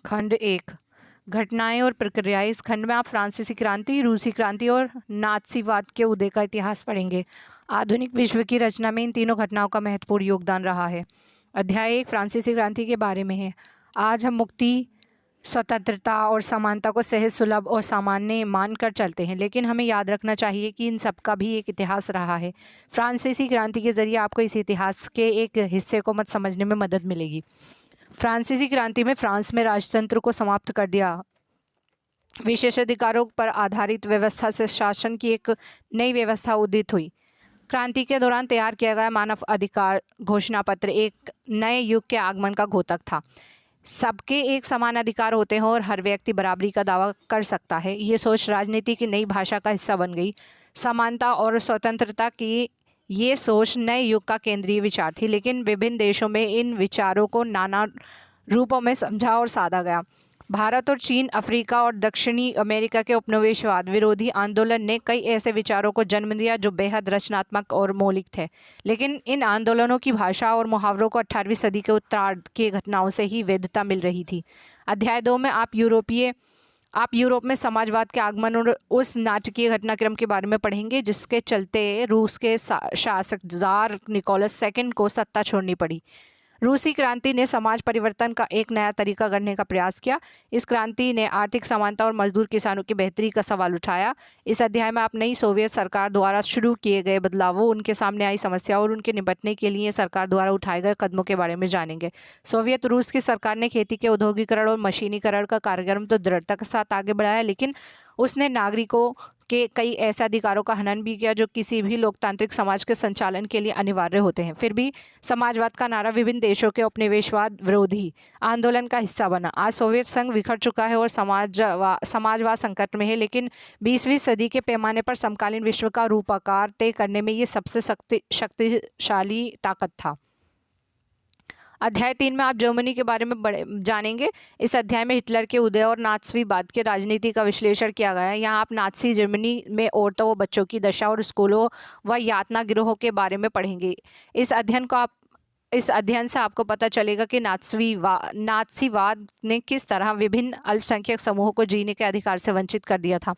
खंड 1 घटनाएं और प्रक्रियाएं। इस खंड में आप फ्रांसीसी क्रांति, रूसी क्रांति और नात्सीवाद के उदय का इतिहास पढ़ेंगे। आधुनिक विश्व की रचना में इन तीनों घटनाओं का महत्वपूर्ण योगदान रहा है। अध्याय 1 फ्रांसीसी क्रांति के बारे में है। आज हम मुक्ति, स्वतंत्रता और समानता को सहज, सुलभ और सामान्य मानकर चलते हैं, लेकिन हमें याद रखना चाहिए कि इन सब का भी एक इतिहास रहा है। फ्रांसीसी क्रांति के जरिए आपको इस इतिहास के एक हिस्से को मत समझने में मदद मिलेगी। फ्रांसीसी क्रांति में फ्रांस में राजतंत्र को समाप्त कर दिया। विशेषाधिकारों पर आधारित व्यवस्था से शासन की एक नई व्यवस्था उदित हुई। क्रांति के दौरान तैयार किया गया मानव अधिकार घोषणा पत्र एक नए युग के आगमन का घोतक था। सबके एक समान अधिकार होते हैं और हर व्यक्ति बराबरी का दावा कर सकता है। ये सोच राजनीति की नई भाषा का हिस्सा बन गई। समानता और स्वतंत्रता की ये सोच नए युग का केंद्रीय विचार थी, लेकिन विभिन्न देशों में इन विचारों को नाना रूपों में समझा और साधा गया। भारत और चीन, अफ्रीका और दक्षिणी अमेरिका के उपनिवेशवाद विरोधी आंदोलन ने कई ऐसे विचारों को जन्म दिया जो बेहद रचनात्मक और मौलिक थे, लेकिन इन आंदोलनों की भाषा और मुहावरों को 18वीं सदी के उत्तरार्ध की घटनाओं से ही वैधता मिल रही थी। अध्याय 2 में आप यूरोप में समाजवाद के आगमन और उस नाटकीय घटनाक्रम के बारे में पढ़ेंगे जिसके चलते रूस के शासक ज़ार निकोलस सेकंड को सत्ता छोड़नी पड़ी। रूसी क्रांति ने समाज परिवर्तन का एक नया तरीका गढ़ने का प्रयास किया। इस क्रांति ने आर्थिक समानता और मजदूर किसानों की बेहतरी का सवाल उठाया। इस अध्याय में आप नई सोवियत सरकार द्वारा शुरू किए गए बदलावों, उनके सामने आई समस्याओं और उनके निपटने के लिए सरकार द्वारा उठाए गए कदमों के बारे में जानेंगे। सोवियत रूस की सरकार ने खेती के औद्योगिकरण और मशीनीकरण का कार्यक्रम तो दृढ़ता के साथ आगे बढ़ाया, लेकिन उसने नागरिकों के कई ऐसे अधिकारों का हनन भी किया जो किसी भी लोकतांत्रिक समाज के संचालन के लिए अनिवार्य होते हैं। फिर भी समाजवाद का नारा विभिन्न देशों के उपनिवेशवाद विरोधी आंदोलन का हिस्सा बना। आज सोवियत संघ बिखर चुका है और समाजवाद संकट में है, लेकिन 20वीं सदी के पैमाने पर समकालीन विश्व का रूपाकार तय करने में ये सबसे शक्तिशाली ताकत था। अध्याय 3 में आप जर्मनी के बारे में जानेंगे। इस अध्याय में हिटलर के उदय और नात्सीवाद के राजनीति का विश्लेषण किया गया है। यहाँ आप नात्सी जर्मनी में औरतों व बच्चों की दशा और स्कूलों व यातना गिरोहों के बारे में पढ़ेंगे। इस अध्ययन से आपको पता चलेगा कि नात्सीवाद ने किस तरह विभिन्न अल्पसंख्यक समूहों को जीने के अधिकार से वंचित कर दिया था,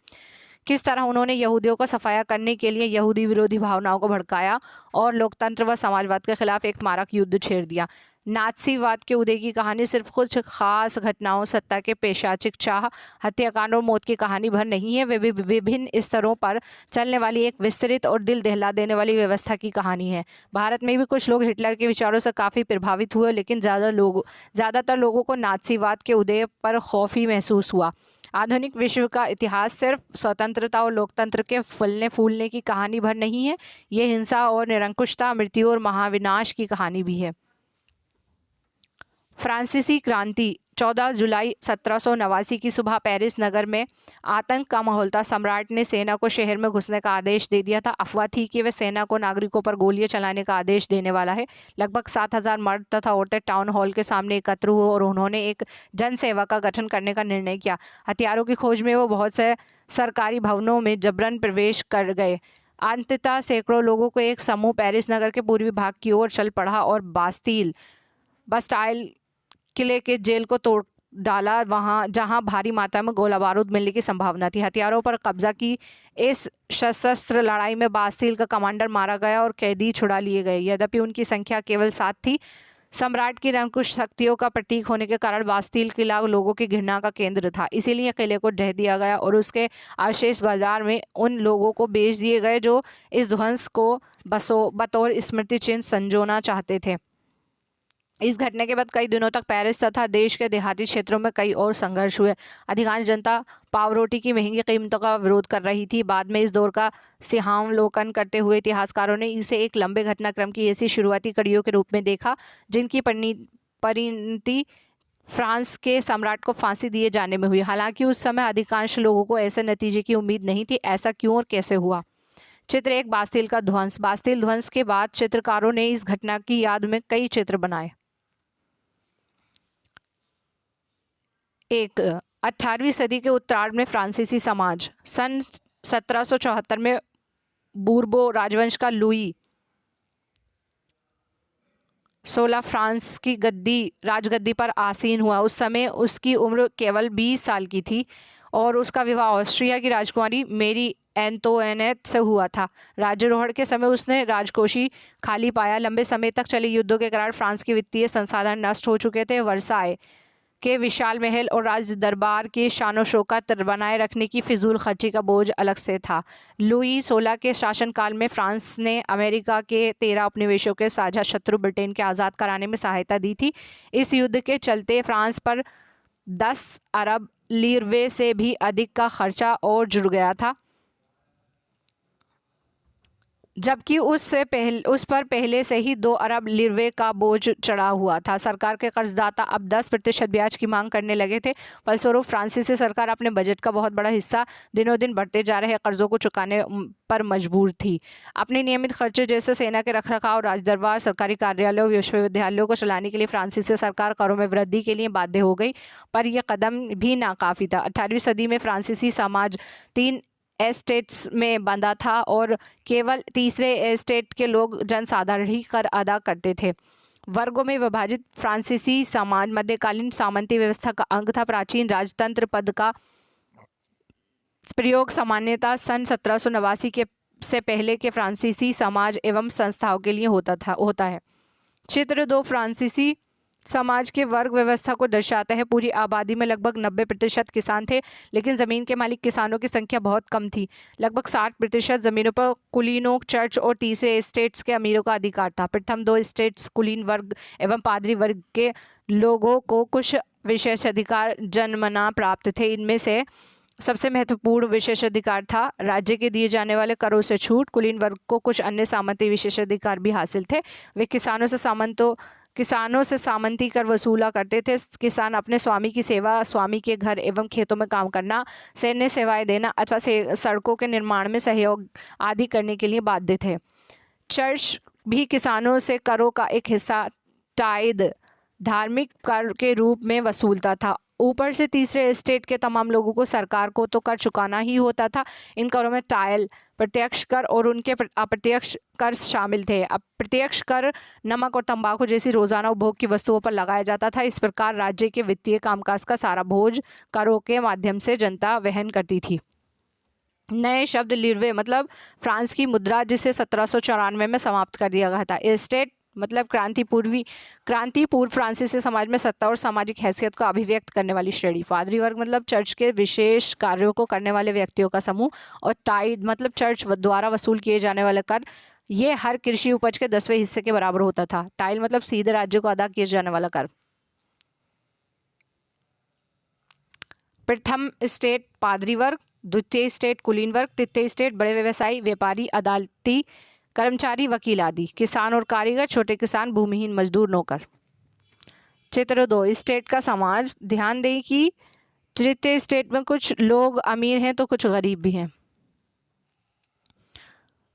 किस तरह उन्होंने यहूदियों को सफाया करने के लिए यहूदी विरोधी भावनाओं को भड़काया और लोकतंत्र व समाजवाद के खिलाफ एक मारक युद्ध छेड़ दिया। नात्सीवाद के उदय की कहानी सिर्फ कुछ खास घटनाओं, सत्ता के पेशाचिक चाह, हत्याकांड और मौत की कहानी भर नहीं है। वे विभिन्न स्तरों पर चलने वाली एक विस्तृत और दिल दहला देने वाली व्यवस्था की कहानी है। भारत में भी कुछ लोग हिटलर के विचारों से काफ़ी प्रभावित हुए, लेकिन ज़्यादातर लोगों को नात्सीवाद के उदय पर खौफ ही महसूस हुआ। आधुनिक विश्व का इतिहास सिर्फ स्वतंत्रता और लोकतंत्र के फलने फूलने की कहानी भर नहीं है, ये हिंसा और निरंकुशता, मृत्यु और महाविनाश की कहानी भी है। फ्रांसीसी क्रांति 14 जुलाई 1789 की सुबह पेरिस नगर में आतंक का माहौल था। सम्राट ने सेना को शहर में घुसने का आदेश दे दिया था। अफवाह थी कि वह सेना को नागरिकों पर गोलियां चलाने का आदेश देने वाला है। लगभग 7000 मर्द तथा औरतें टाउन हॉल के सामने एकत्र हुए और उन्होंने एक जनसेवा का गठन करने का निर्णय किया। हथियारों की खोज में वो बहुत से सरकारी भवनों में जबरन प्रवेश कर गए। अंततः सैकड़ों लोगों को एक समूह पेरिस नगर के पूर्वी भाग की ओर चल पड़ा और बास्टाइल किले के जेल को तोड़ डाला, वहाँ जहाँ भारी मात्रा में गोला बारूद मिलने की संभावना थी। हथियारों पर कब्जा की इस सशस्त्र लड़ाई में बास्तील का कमांडर मारा गया और कैदी छुड़ा लिए गए। यद्यपि उनकी संख्या केवल 7 थी, सम्राट की निरंकुश शक्तियों का प्रतीक होने के कारण बास्तील किला लोगों की घृणा का केंद्र था। इसीलिए किले को ढह दिया गया और उसके अवशेष बाजार में उन लोगों को बेच दिए गए जो इस ध्वंस को बतौर स्मृति चिन्ह संजोना चाहते थे। इस घटना के बाद कई दिनों तक पेरिस तथा देश के देहाती क्षेत्रों में कई और संघर्ष हुए। अधिकांश जनता पावरोटी की महंगी कीमतों का विरोध कर रही थी। बाद में इस दौर का सिंहावलोकन करते हुए इतिहासकारों ने इसे एक लंबे घटनाक्रम की ऐसी शुरुआती कड़ियों के रूप में देखा जिनकी परिणति फ्रांस के सम्राट को फांसी दिए जाने में हुई। हालांकि उस समय अधिकांश लोगों को ऐसे नतीजे की उम्मीद नहीं थी। ऐसा क्यों और कैसे हुआ? चित्र 1 बास्तील का ध्वंस। बास्तील ध्वंस के बाद चित्रकारों ने इस घटना की याद में कई चित्र बनाए। 1 18वीं सदी के उत्तरार्ध में फ्रांसीसी समाज। सन 1774 में बूर्बो राजवंश का लुई 16 फ्रांस की राजगद्दी पर आसीन हुआ। उस समय उसकी उम्र केवल 20 साल की थी और उसका विवाह ऑस्ट्रिया की राजकुमारी मेरी एंतोइनेट से हुआ था। राज्यारोहण के समय उसने राजकोषी खाली पाया। लंबे समय तक चले युद्धों के कारण फ्रांस के वित्तीय संसाधन नष्ट हो चुके थे। वर्साय के विशाल महल और राज दरबार के शानो शौकत बनाए रखने की फिजूल खर्ची का बोझ अलग से था। लुई 16 के शासनकाल में फ्रांस ने अमेरिका के 13 उपनिवेशों के साझा शत्रु ब्रिटेन के आज़ाद कराने में सहायता दी थी। इस युद्ध के चलते फ्रांस पर 10 अरब लीरवे से भी अधिक का खर्चा और जुड़ गया था, जबकि उस पर पहले से ही 2 अरब लीरवे का बोझ चढ़ा हुआ था। सरकार के कर्जदाता अब 10% ब्याज की मांग करने लगे थे। फलस्वरूप फ्रांसीसी सरकार अपने बजट का बहुत बड़ा हिस्सा दिनों दिन बढ़ते जा रहे कर्जों को चुकाने पर मजबूर थी। अपने नियमित खर्चे जैसे सेना के रखरखाव, राजदरबार, सरकारी कार्यालयों, विश्वविद्यालयों को चलाने के लिए फ्रांसीसी सरकार करों में वृद्धि के लिए बाध्य हो गई, पर यह कदम भी नाकाफी था। 18वीं सदी में फ्रांसीसी समाज 3 एस्टेट्स में बंधा था और केवल तीसरे एस्टेट के लोग जनसाधारण ही कर अदा करते थे। वर्गों में विभाजित फ्रांसीसी समाज मध्यकालीन सामंती व्यवस्था का अंग था। प्राचीन राजतंत्र पद का प्रयोग सामान्यतः सन 1789 के से पहले के फ्रांसीसी समाज एवं संस्थाओं के लिए होता है। चित्र 2 फ्रांसीसी समाज के वर्ग व्यवस्था को दर्शाता है। पूरी आबादी में लगभग 90% किसान थे, लेकिन ज़मीन के मालिक किसानों की संख्या बहुत कम थी। लगभग 60% ज़मीनों पर कुलीनों, चर्च और तीसरे एस्टेट्स के अमीरों का अधिकार था। प्रथम 2 एस्टेट्स कुलीन वर्ग एवं पादरी वर्ग के लोगों को कुछ विशेषाधिकार जन्मना प्राप्त थे। इनमें से सबसे महत्वपूर्ण विशेषाधिकार था राज्य के दिए जाने वाले करों से छूट। कुलीन वर्ग को कुछ अन्य सामंती विशेषाधिकार भी हासिल थे। वे किसानों से सामंती कर वसूला करते थे। किसान अपने स्वामी की सेवा, स्वामी के घर एवं खेतों में काम करना, सैन्य सेवाएं देना अथवा सड़कों के निर्माण में सहयोग आदि करने के लिए बाध्य थे। चर्च भी किसानों से करों का एक हिस्सा टाइद धार्मिक कर के रूप में वसूलता था। ऊपर से तीसरे एस्टेट के तमाम लोगों को सरकार को तो कर चुकाना ही होता था। इन करों में टायल, प्रत्यक्ष कर और उनके अप्रत्यक्ष कर शामिल थे। अप्रत्यक्ष कर नमक और तंबाकू जैसी रोजाना उपभोग की वस्तुओं पर लगाया जाता था। इस प्रकार राज्य के वित्तीय कामकाज का सारा बोझ करों के माध्यम से जनता वहन करती थी। नए शब्द लीरवे मतलब फ्रांस की मुद्रा, जिसे 1794 में समाप्त कर दिया गया था। एस्टेट मतलब क्रांतिपूर्व फ्रांसीसी समाज में सत्ता और सामाजिक हैसियत को अभिव्यक्त करने वाली श्रेणी। पादरी वर्ग मतलब चर्च के विशेष कार्यों को करने वाले व्यक्तियों का समूह। और टाइड मतलब चर्च द्वारा वसूल किए जाने वाले कर। ये हर कृषि उपज के 10वें हिस्से के बराबर होता था। टाइल मतलब सीधे राज्य को अदा किया जाने वाला कर। प्रथम स्टेट पादरी वर्ग, द्वितीय स्टेट कुलीन वर्ग, तृतीय स्टेट बड़े व्यवसायी, व्यापारी, अदालती कर्मचारी, वकील आदि। किसान और कारीगर, छोटे किसान, भूमिहीन मजदूर, नौकर। चित्र 2 स्टेट का समाज। ध्यान दें कि तृतीय स्टेट में कुछ लोग अमीर हैं तो कुछ गरीब भी हैं।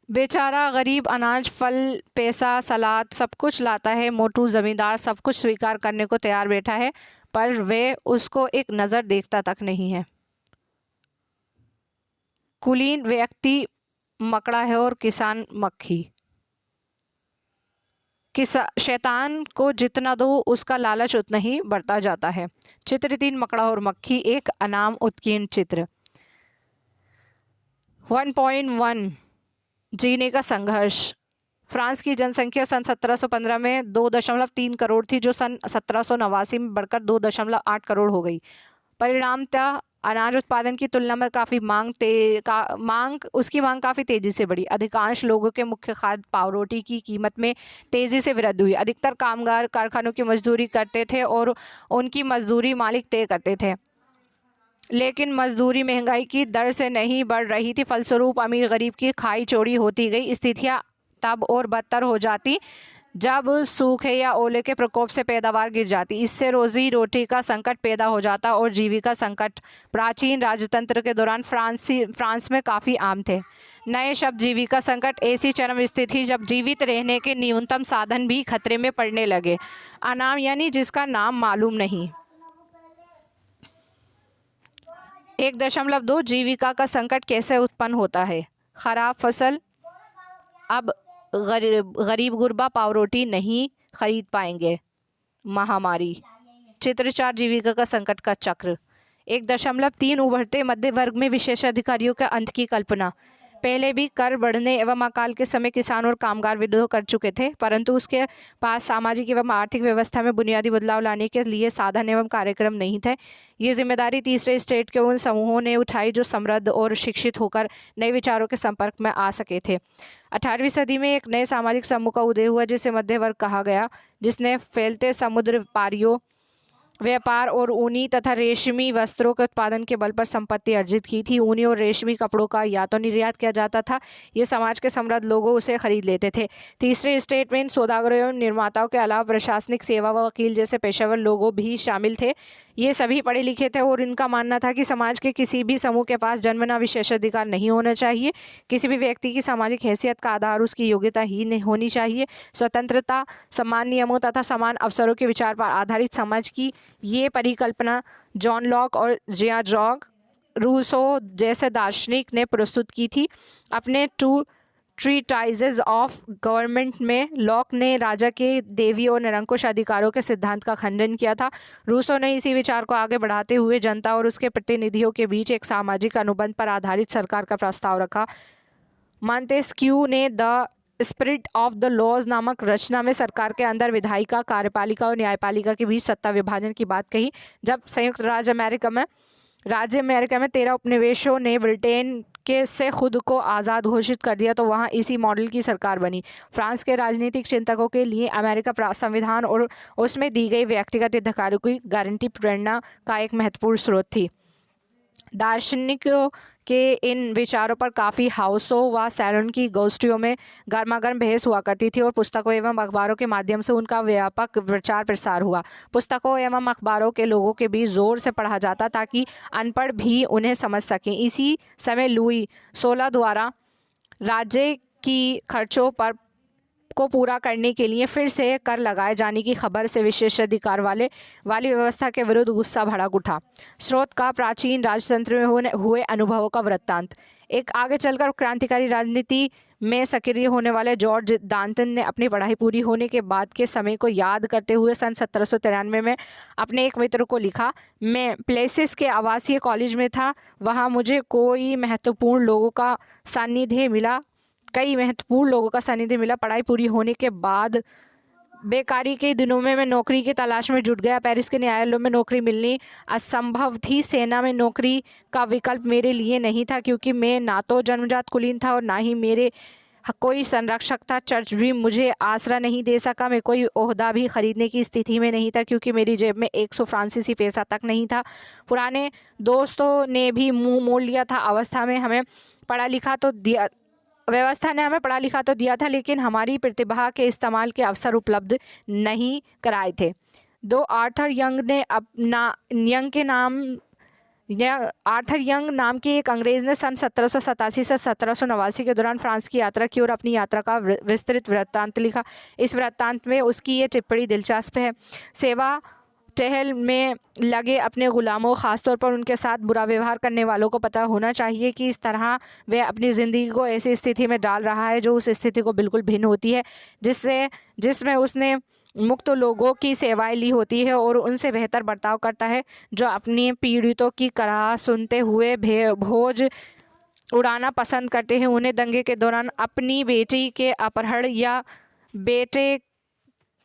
बेचारा गरीब अनाज, फल, पैसा, सलाद सब कुछ लाता है। मोटू जमींदार सब कुछ स्वीकार करने को तैयार बैठा है, पर वे उसको एक नज़र देखता तक नहीं है। कुलीन व्यक्ति मकड़ा है और किसान मक्खी। शैतान को जितना दो उसका लालच उतना ही बढ़ता जाता है। चित्र 3 मकड़ा और मक्खी, एक अनाम उत्कीर्ण चित्र। 1.1 जीने का संघर्ष। फ्रांस की जनसंख्या सन 1715 में 2.3 करोड़ थी, जो सन 1789 में बढ़कर 2.8 करोड़ हो गई। परिणामतः अनाज उत्पादन की तुलना में काफ़ी उसकी मांग काफ़ी तेज़ी से बढ़ी। अधिकांश लोगों के मुख्य खाद्य पावरोटी की कीमत में तेज़ी से वृद्धि हुई। अधिकतर कामगार कारखानों की मजदूरी करते थे और उनकी मजदूरी मालिक तय करते थे, लेकिन मजदूरी महंगाई की दर से नहीं बढ़ रही थी। फलस्वरूप अमीर गरीब की खाई चौड़ी होती गई। स्थितियाँ तब और बदतर हो जाती जब सूखे या ओले के प्रकोप से पैदावार गिर जाती। इससे रोजी रोटी का संकट पैदा हो जाता और जीविका संकट प्राचीन राजतंत्र के दौरान फ्रांस में काफ़ी आम थे। नए शब्द जीविका संकट ऐसी चरम स्थिति थी जब जीवित रहने के न्यूनतम साधन भी खतरे में पड़ने लगे। अनाम यानी जिसका नाम मालूम नहीं। 1.2 जीविका का संकट कैसे उत्पन्न होता है। खराब फसल। अब गरीब गुरबा पावरोटी नहीं खरीद पाएंगे। महामारी, चित्रचार जीविका का संकट का चक्र। 1.3 उभरते मध्य वर्ग में विशेषाधिकारियों के अंत की कल्पना। पहले भी कर बढ़ने एवं अकाल के समय किसान और कामगार विद्रोह कर चुके थे, परंतु उसके पास सामाजिक एवं आर्थिक व्यवस्था में बुनियादी बदलाव लाने के लिए साधन एवं कार्यक्रम नहीं थे। ये जिम्मेदारी तीसरे स्टेट के उन समूहों ने उठाई जो समृद्ध और शिक्षित होकर नए विचारों के संपर्क में आ सके थे। 18वीं सदी में एक नए सामाजिक समूह का उदय हुआ जिसे मध्य वर्ग कहा गया, जिसने फैलते समुद्र पारियों, व्यापार और ऊनी तथा रेशमी वस्त्रों के उत्पादन के बल पर संपत्ति अर्जित की थी। ऊनी और रेशमी कपड़ों का या तो निर्यात किया जाता था, ये समाज के समृद्ध लोगों उसे खरीद लेते थे। तीसरे स्टेट में सौदागरों एवं निर्माताओं के अलावा प्रशासनिक सेवा व वकील जैसे पेशेवर लोगों भी शामिल थे। ये सभी पढ़े लिखे थे और इनका मानना था कि समाज के किसी भी समूह के पास जन्मना विशेषाधिकार नहीं होना चाहिए। किसी भी व्यक्ति की सामाजिक हैसियत का आधार उसकी योग्यता ही नहीं होनी चाहिए। स्वतंत्रता, समान नियमों तथा समान अवसरों के विचार पर आधारित समाज की ये परिकल्पना जॉन लॉक और जिया जॉक रूसो जैसे दार्शनिक ने प्रस्तुत की थी। अपने टू ट्रीटाइजेज ऑफ गवर्नमेंट में लॉक ने राजा के देवी और निरंकुश अधिकारों के सिद्धांत का खंडन किया था। रूसो ने इसी विचार को आगे बढ़ाते हुए जनता और उसके प्रतिनिधियों के बीच एक सामाजिक अनुबंध पर आधारित सरकार का प्रस्ताव रखा। मॉन्टेस्क्यू ने the spirit of the laws नामक रचना में सरकार के अंदर विधायिका, कार्यपालिका और न्यायपालिका के बीच सत्ता विभाजन की बात कही। जब संयुक्त राज्य अमेरिका में 13 उपनिवेशों ने ब्रिटेन के से खुद को आज़ाद घोषित कर दिया तो वहाँ इसी मॉडल की सरकार बनी। फ्रांस के राजनीतिक चिंतकों के लिए अमेरिका संविधान और उसमें दी गई व्यक्तिगत अधिकारों की गारंटी प्रेरणा का एक महत्वपूर्ण स्रोत थी। दार्शनिकों के इन विचारों पर काफ़ी हाउसों व सैलून की गोष्ठियों में गर्मागर्म बहस हुआ करती थी और पुस्तकों एवं अखबारों के माध्यम से उनका व्यापक प्रचार प्रसार हुआ। पुस्तकों एवं अखबारों के लोगों के बीच जोर से पढ़ा जाता ताकि अनपढ़ भी उन्हें समझ सकें। इसी समय लुई 16 द्वारा राज्य की खर्चों को पूरा करने के लिए फिर से कर लगाए जाने की खबर से विशेषाधिकार वाली व्यवस्था के विरुद्ध गुस्सा भड़क उठा। स्रोत का प्राचीन राजतंत्र में हुए अनुभवों का वृत्तांत। एक आगे चलकर क्रांतिकारी राजनीति में सक्रिय होने वाले जॉर्ज डांटन ने अपनी पढ़ाई पूरी होने के बाद के समय को याद करते हुए सन 1793 में अपने एक मित्र को लिखा, मैं प्लेसिस के आवासीय कॉलेज में था। वहाँ मुझे कई महत्वपूर्ण लोगों का सानिध्य मिला। पढ़ाई पूरी होने के बाद बेकारी के दिनों में मैं नौकरी की तलाश में जुट गया। पेरिस के न्यायालयों में नौकरी मिलनी असंभव थी। सेना में नौकरी का विकल्प मेरे लिए नहीं था क्योंकि मैं ना तो जन्मजात कुलीन था और ना ही मेरे कोई संरक्षक था। चर्च भी मुझे आसरा नहीं दे सका। मैं कोई ओहदा भी खरीदने की स्थिति में नहीं था क्योंकि मेरी जेब में 100 फ्रांसीसी पैसा तक नहीं था। पुराने दोस्तों ने भी मुँह मोड़ लिया था। व्यवस्था ने हमें पढ़ा लिखा तो दिया था लेकिन हमारी प्रतिभा के इस्तेमाल के अवसर उपलब्ध नहीं कराए थे। आर्थर यंग नाम के एक अंग्रेज़ ने सन 1787 से 1789 के दौरान फ्रांस की यात्रा की और अपनी यात्रा का विस्तृत वृत्तांत लिखा। इस वृत्तांत में उसकी ये टिप्पणी दिलचस्प है, सेवा टहल में लगे अपने गुलामों, ख़ासतौर पर उनके साथ बुरा व्यवहार करने वालों को पता होना चाहिए कि इस तरह वह अपनी ज़िंदगी को ऐसी स्थिति में डाल रहा है जो उस स्थिति को बिल्कुल भिन्न होती है जिसमें उसने मुक्त लोगों की सेवाएं ली होती है और उनसे बेहतर बर्ताव करता है, जो अपनी पीड़ितों की कराह सुनते हुए भोज उड़ाना पसंद करते हैं। उन्हें दंगे के दौरान अपनी बेटी के अपहरण या बेटे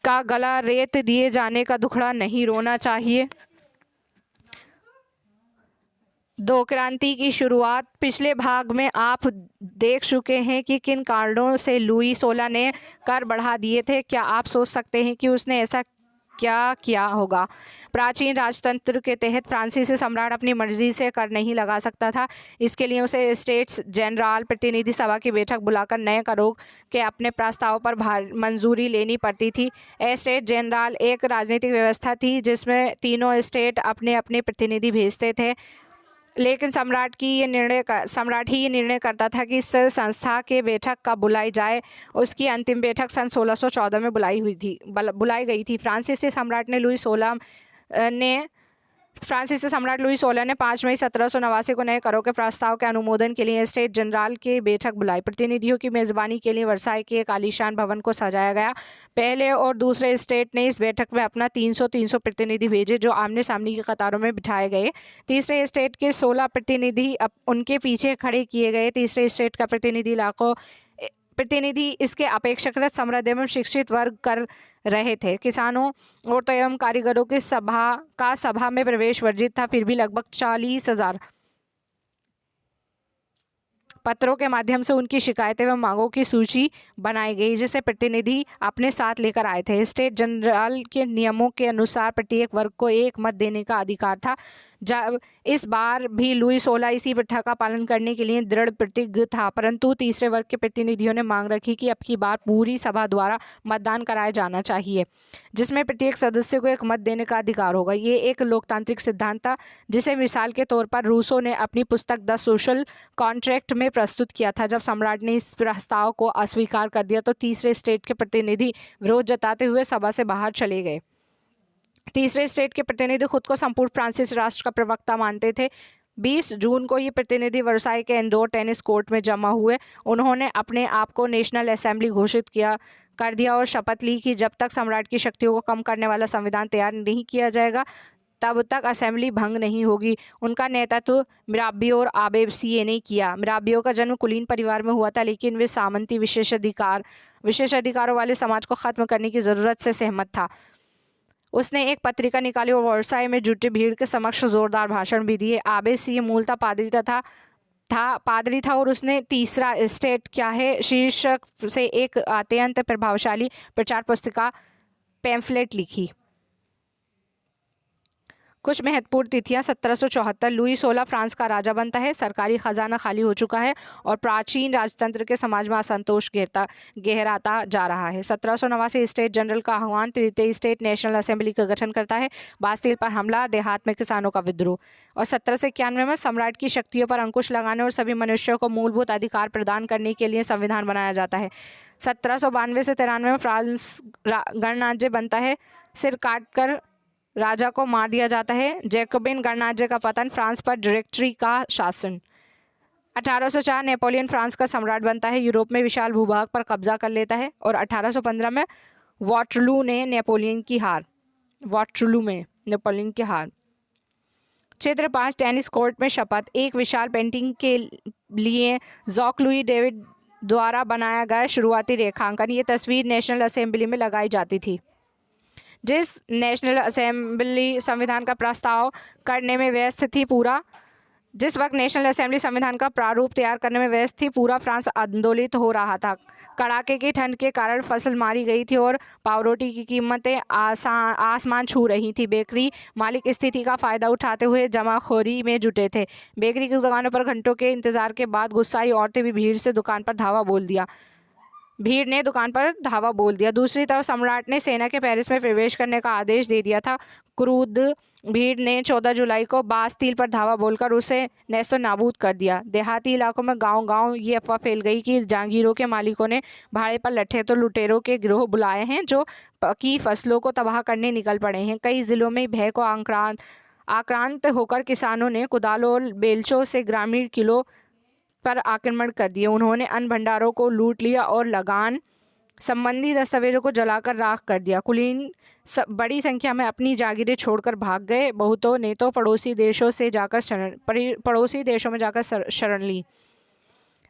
का गला रेत दिए जाने का दुखड़ा नहीं रोना चाहिए। 2 क्रांति की शुरुआत। पिछले भाग में आप देख चुके हैं कि किन कारणों से लुई 16 ने कर बढ़ा दिए थे। क्या आप सोच सकते हैं कि उसने ऐसा क्या किया होगा? प्राचीन राजतंत्र के तहत फ्रांसीसी सम्राट अपनी मर्जी से कर नहीं लगा सकता था। इसके लिए उसे स्टेट्स जनरल प्रतिनिधि सभा की बैठक बुलाकर नए करों के अपने प्रस्ताव पर मंजूरी लेनी पड़ती थी। स्टेट जनरल एक राजनीतिक व्यवस्था थी जिसमें तीनों स्टेट अपने अपने प्रतिनिधि भेजते थे, लेकिन सम्राट ही ये निर्णय करता था कि इस संस्था के बैठक कब बुलाई जाए। उसकी अंतिम बैठक सन 1614 में बुलाई गई थी। फ्रांसीसी सम्राट ने लुई 16 ने फ्रांसीसी सम्राट लुई 16 ने 5 मई 1789 को नए करों के प्रस्ताव के अनुमोदन के लिए स्टेट जनरल की बैठक बुलाई। प्रतिनिधियों की मेजबानी के लिए वर्साई के एक आलीशान भवन को सजाया गया। पहले और दूसरे स्टेट ने इस बैठक में अपना 300 प्रतिनिधि भेजे, जो आमने सामने की कतारों में बिठाए गए। तीसरे स्टेट के 16 प्रतिनिधि उनके पीछे खड़े किए गए। तीसरे स्टेट का प्रतिनिधि इसके अपेक्षाकृत समृद्ध एवं शिक्षित वर्ग कर रहे थे। किसानों और एवं कारीगरों की सभा में प्रवेश वर्जित था। फिर भी लगभग 40,000 पत्रों के माध्यम से उनकी शिकायतें एवं मांगों की सूची बनाई गई, जिसे प्रतिनिधि अपने साथ लेकर आए थे। स्टेट जनरल के नियमों के अनुसार प्रत्येक वर्ग को एक मत देने का अधिकार था। जब इस बार भी लुई 16 इसी प्रथा का पालन करने के लिए दृढ़ प्रतिज्ञ था, परंतु तीसरे वर्ग के प्रतिनिधियों ने मांग रखी कि अब की बार पूरी सभा द्वारा मतदान कराया जाना चाहिए, जिसमें प्रत्येक सदस्य को एक मत देने का अधिकार होगा। ये एक लोकतांत्रिक सिद्धांत था, जिसे मिसाल के तौर पर रूसो ने अपनी पुस्तक द सोशल कॉन्ट्रैक्ट में प्रस्तुत किया था। जब सम्राट ने इस प्रस्ताव को अस्वीकार कर दिया तो तीसरे स्टेट के प्रतिनिधि विरोध जताते हुए सभा से बाहर चले गए। तीसरे स्टेट के प्रतिनिधि खुद को संपूर्ण फ्रांसीसी राष्ट्र का प्रवक्ता मानते थे। 20 जून को ये प्रतिनिधि वर्साई के इंडोर टेनिस कोर्ट में जमा हुए। उन्होंने अपने आप को नेशनल असेंबली घोषित कर दिया और शपथ ली कि जब तक सम्राट की शक्तियों को कम करने वाला संविधान तैयार नहीं किया जाएगा, तब तक असेंबली भंग नहीं होगी। उनका नेतृत्व मिराबियो और आबेसिये ने किया। मिराबियो का जन्म कुलीन परिवार में हुआ था, लेकिन वे सामंती विशेषाधिकारों वाले समाज को खत्म करने की जरूरत से सहमत था। उसने एक पत्रिका निकाली और वर्साई में जुटी भीड़ के समक्ष जोरदार भाषण भी दिए। आबेसिये मूलतः पादरी था और उसने तीसरा स्टेट क्या है शीर्षक से एक अत्यंत प्रभावशाली प्रचार पुस्तिका पैम्फलेट लिखी। कुछ महत्वपूर्ण तिथियां। 1774 लुई 16 फ्रांस का राजा बनता है। सरकारी खजाना खाली हो चुका है और प्राचीन राजतंत्र के समाज में असंतोष गहराता जा रहा है। 1789 स्टेट जनरल का आह्वान। तृतीय स्टेट नेशनल असेंबली का गठन करता है। बास्तिल पर हमला, देहात में किसानों का विद्रोह। और 1791 में सम्राट की शक्तियों पर अंकुश लगाने और सभी मनुष्यों को मूलभूत अधिकार प्रदान करने के लिए संविधान बनाया जाता है। 1792 से 93 में फ्रांस गणराज्य बनता है। सिर काटकर राजा को मार दिया जाता है। जैकोबिन गणराज्य का पतन। फ्रांस पर डायरेक्टरी का शासन। 1804 नेपोलियन फ्रांस का सम्राट बनता है। यूरोप में विशाल भूभाग पर कब्जा कर लेता है। और 1815 में वाटरलू में नेपोलियन की हार। क्षेत्र 5 टेनिस कोर्ट में शपथ। एक विशाल पेंटिंग के लिए जॉक लुई डेविड द्वारा बनाया गया शुरुआती रेखांकन। ये तस्वीर नेशनल असेंबली में लगाई जाती थी। जिस नेशनल असेंबली संविधान का प्रस्ताव करने में व्यस्त थी जिस वक्त नेशनल असेंबली संविधान का प्रारूप तैयार करने में व्यस्त थी, पूरा फ्रांस आंदोलित हो रहा था। कड़ाके की ठंड के कारण फसल मारी गई थी और पावरोटी की कीमतें आसमान छू रही थी। बेकरी मालिक स्थिति का फ़ायदा उठाते हुए जमाखोरी में जुटे थे। बेकरी की दुकानों पर घंटों के इंतजार के बाद गुस्साई औरतें भी भीड़ ने दुकान पर धावा बोल दिया। दूसरी तरफ सम्राट ने सेना के पेरिस में प्रवेश करने का आदेश दे दिया था। क्रुद्ध भीड़ ने 14 जुलाई को बास्तिल पर धावा बोलकर उसे नेस्तो नाबूद कर दिया। देहाती इलाकों में गांव-गांव ये अफवाह फैल गई कि जागीरों के मालिकों ने भाड़े पर लट्ठे तो लुटेरों के गिरोह बुलाए हैं, जो की फसलों को तबाह करने निकल पड़े हैं। कई जिलों में भय को आक्रांत होकर किसानों ने कुदालों और बेलचों से ग्रामीण किलों पर आक्रमण कर दिए। उन्होंने अन्न भंडारों को लूट लिया और लगान संबंधी दस्तावेजों को जलाकर राख कर दिया। कुलीन बड़ी संख्या में अपनी जागीरें छोड़कर भाग गए। बहुतों ने तो पड़ोसी देशों में जाकर शरण ली।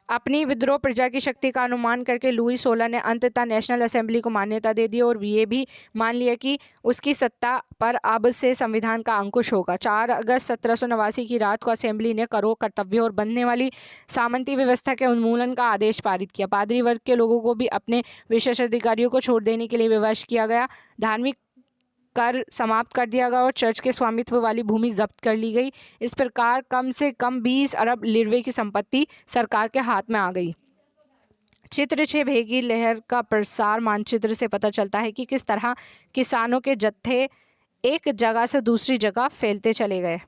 अपनी विद्रोह प्रजा की शक्ति का अनुमान करके लुई 16 ने अंततः नेशनल असेंबली को मान्यता दे दी और ये भी मान लिया कि उसकी सत्ता पर अब से संविधान का अंकुश होगा। 4 अगस्त 1789 की रात को असेंबली ने करों, कर्तव्यों और बनने वाली सामंती व्यवस्था के उन्मूलन का आदेश पारित किया। पादरी वर्ग के लोगों को भी अपने विशेषाधिकारियों को छोड़ देने के लिए विवश किया गया। धार्मिक कर समाप्त कर दिया गया और चर्च के स्वामित्व वाली भूमि जब्त कर ली गई। इस प्रकार कम से कम 20 अरब लिरवे की संपत्ति सरकार के हाथ में आ गई। चित्र 6 भेगी लहर का प्रसार मानचित्र से पता चलता है कि किस तरह किसानों के जत्थे एक जगह से दूसरी जगह फैलते चले गए।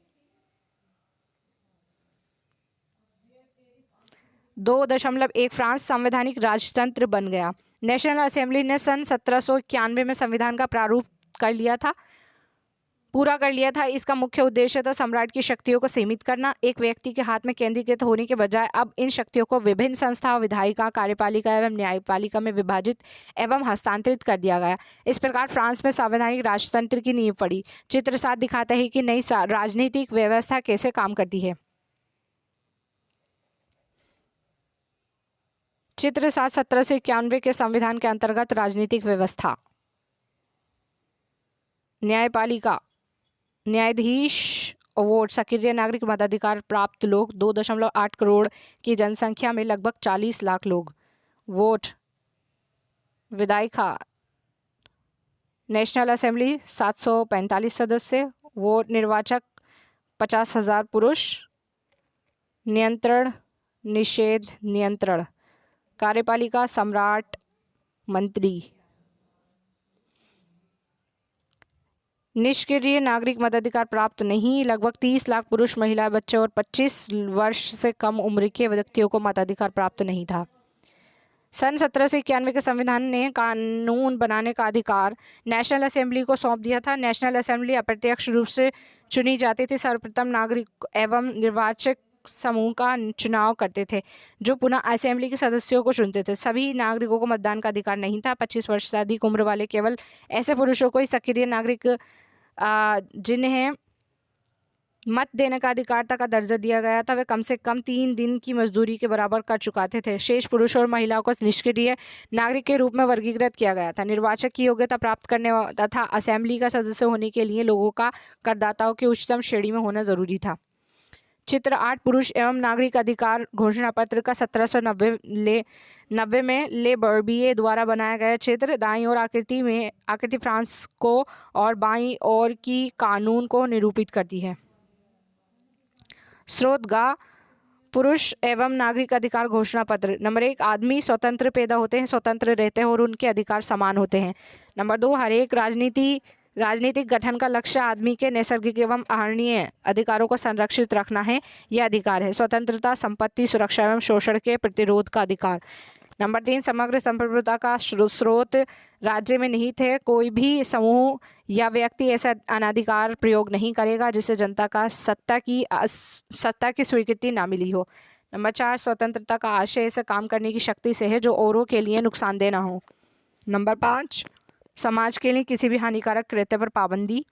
2.1 फ्रांस संवैधानिक राजतंत्र बन गया। नेशनल असेंबली ने सन 1791 में संविधान का प्रारूप कर लिया था। पूरा कर लिया था। इसका मुख्य उद्देश्य था सम्राट की शक्तियों को सीमित करना। एक व्यक्ति के हाथ में केंद्रीकृत होने के बजाय अब इन शक्तियों को विभिन्न संस्थाओं, विधायिका, कार्यपालिका एवं न्यायपालिका में विभाजित एवं हस्तांतरित कर दिया गया। इस प्रकार फ्रांस में संवैधानिक राजतंत्र की नींव पड़ी। चित्र 7 दिखाता है कि नई राजनीतिक व्यवस्था कैसे काम करती है। चित्र 7 1791 के संविधान के अंतर्गत राजनीतिक व्यवस्था। न्यायपालिका, न्यायाधीश, वोट, सक्रिय नागरिक, मताधिकार प्राप्त लोग 2.8 करोड़ की जनसंख्या में लगभग 40 लाख लोग। वोट, विधायिका, नेशनल असेंबली 745 सदस्य। वोट, निर्वाचक 50,000 पुरुष। नियंत्रण, निषेध, नियंत्रण, कार्यपालिका, सम्राट, मंत्री। निष्क्रिय नागरिक, मताधिकार प्राप्त नहीं, लगभग 30 लाख पुरुष, महिला, बच्चे और 25 वर्ष से कम उम्र के व्यक्तियों को मताधिकार प्राप्त नहीं था। सन 1791 के संविधान ने कानून बनाने का अधिकार नेशनल असेंबली को सौंप दिया था। नेशनल असेंबली अप्रत्यक्ष रूप से चुनी जाती थी। सर्वप्रथम नागरिक एवं निर्वाचक समूह का चुनाव करते थे, जो पुनः असेंबली के सदस्यों को चुनते थे। सभी नागरिकों को मतदान का अधिकार नहीं था। 25 वर्ष से अधिक उम्र वाले केवल ऐसे पुरुषों को ही सक्रिय नागरिक जिन्हें मत देने का अधिकार का दर्जा दिया गया था, वे कम से कम 3 दिन की मजदूरी के बराबर कर चुकाते थे। शेष पुरुषों और महिलाओं को निष्क्रिय नागरिक के रूप में वर्गीकृत किया गया था। निर्वाचक की योग्यता प्राप्त करने तथा असेंबली का सदस्य होने के लिए लोगों का करदाताओं की उच्चतम श्रेणी में होना जरूरी था। चित्र 8 पुरुष एवं नागरिक अधिकार घोषणा पत्र का 1790 में ले बर्बिए द्वारा बनाया गया चित्र। दाईं ओर आकृति फ्रांस को और बाईं ओर की कानून को निरूपित करती है। स्रोत गा पुरुष एवं नागरिक अधिकार घोषणा पत्र। नंबर 1, आदमी स्वतंत्र पैदा होते हैं, स्वतंत्र रहते हैं और उनके अधिकार समान होते हैं। नंबर 2, हर एक राजनीतिक गठन का लक्ष्य आदमी के नैसर्गिक एवं आहरणीय अधिकारों को संरक्षित रखना है। यह अधिकार है स्वतंत्रता, संपत्ति, सुरक्षा एवं शोषण के प्रतिरोध का अधिकार। नंबर 3, समग्र संप्रभुता का स्रोत राज्य में निहित है। कोई भी समूह या व्यक्ति ऐसा अनाधिकार प्रयोग नहीं करेगा जिसे जनता का सत्ता की स्वीकृति ना मिली हो। नंबर 4, स्वतंत्रता का आशय ऐसे काम करने की शक्ति से है जो औरों के लिए नुकसानदेह ना हो। नंबर 5, समाज के लिए किसी भी हानिकारक कृत्य पर पाबंदी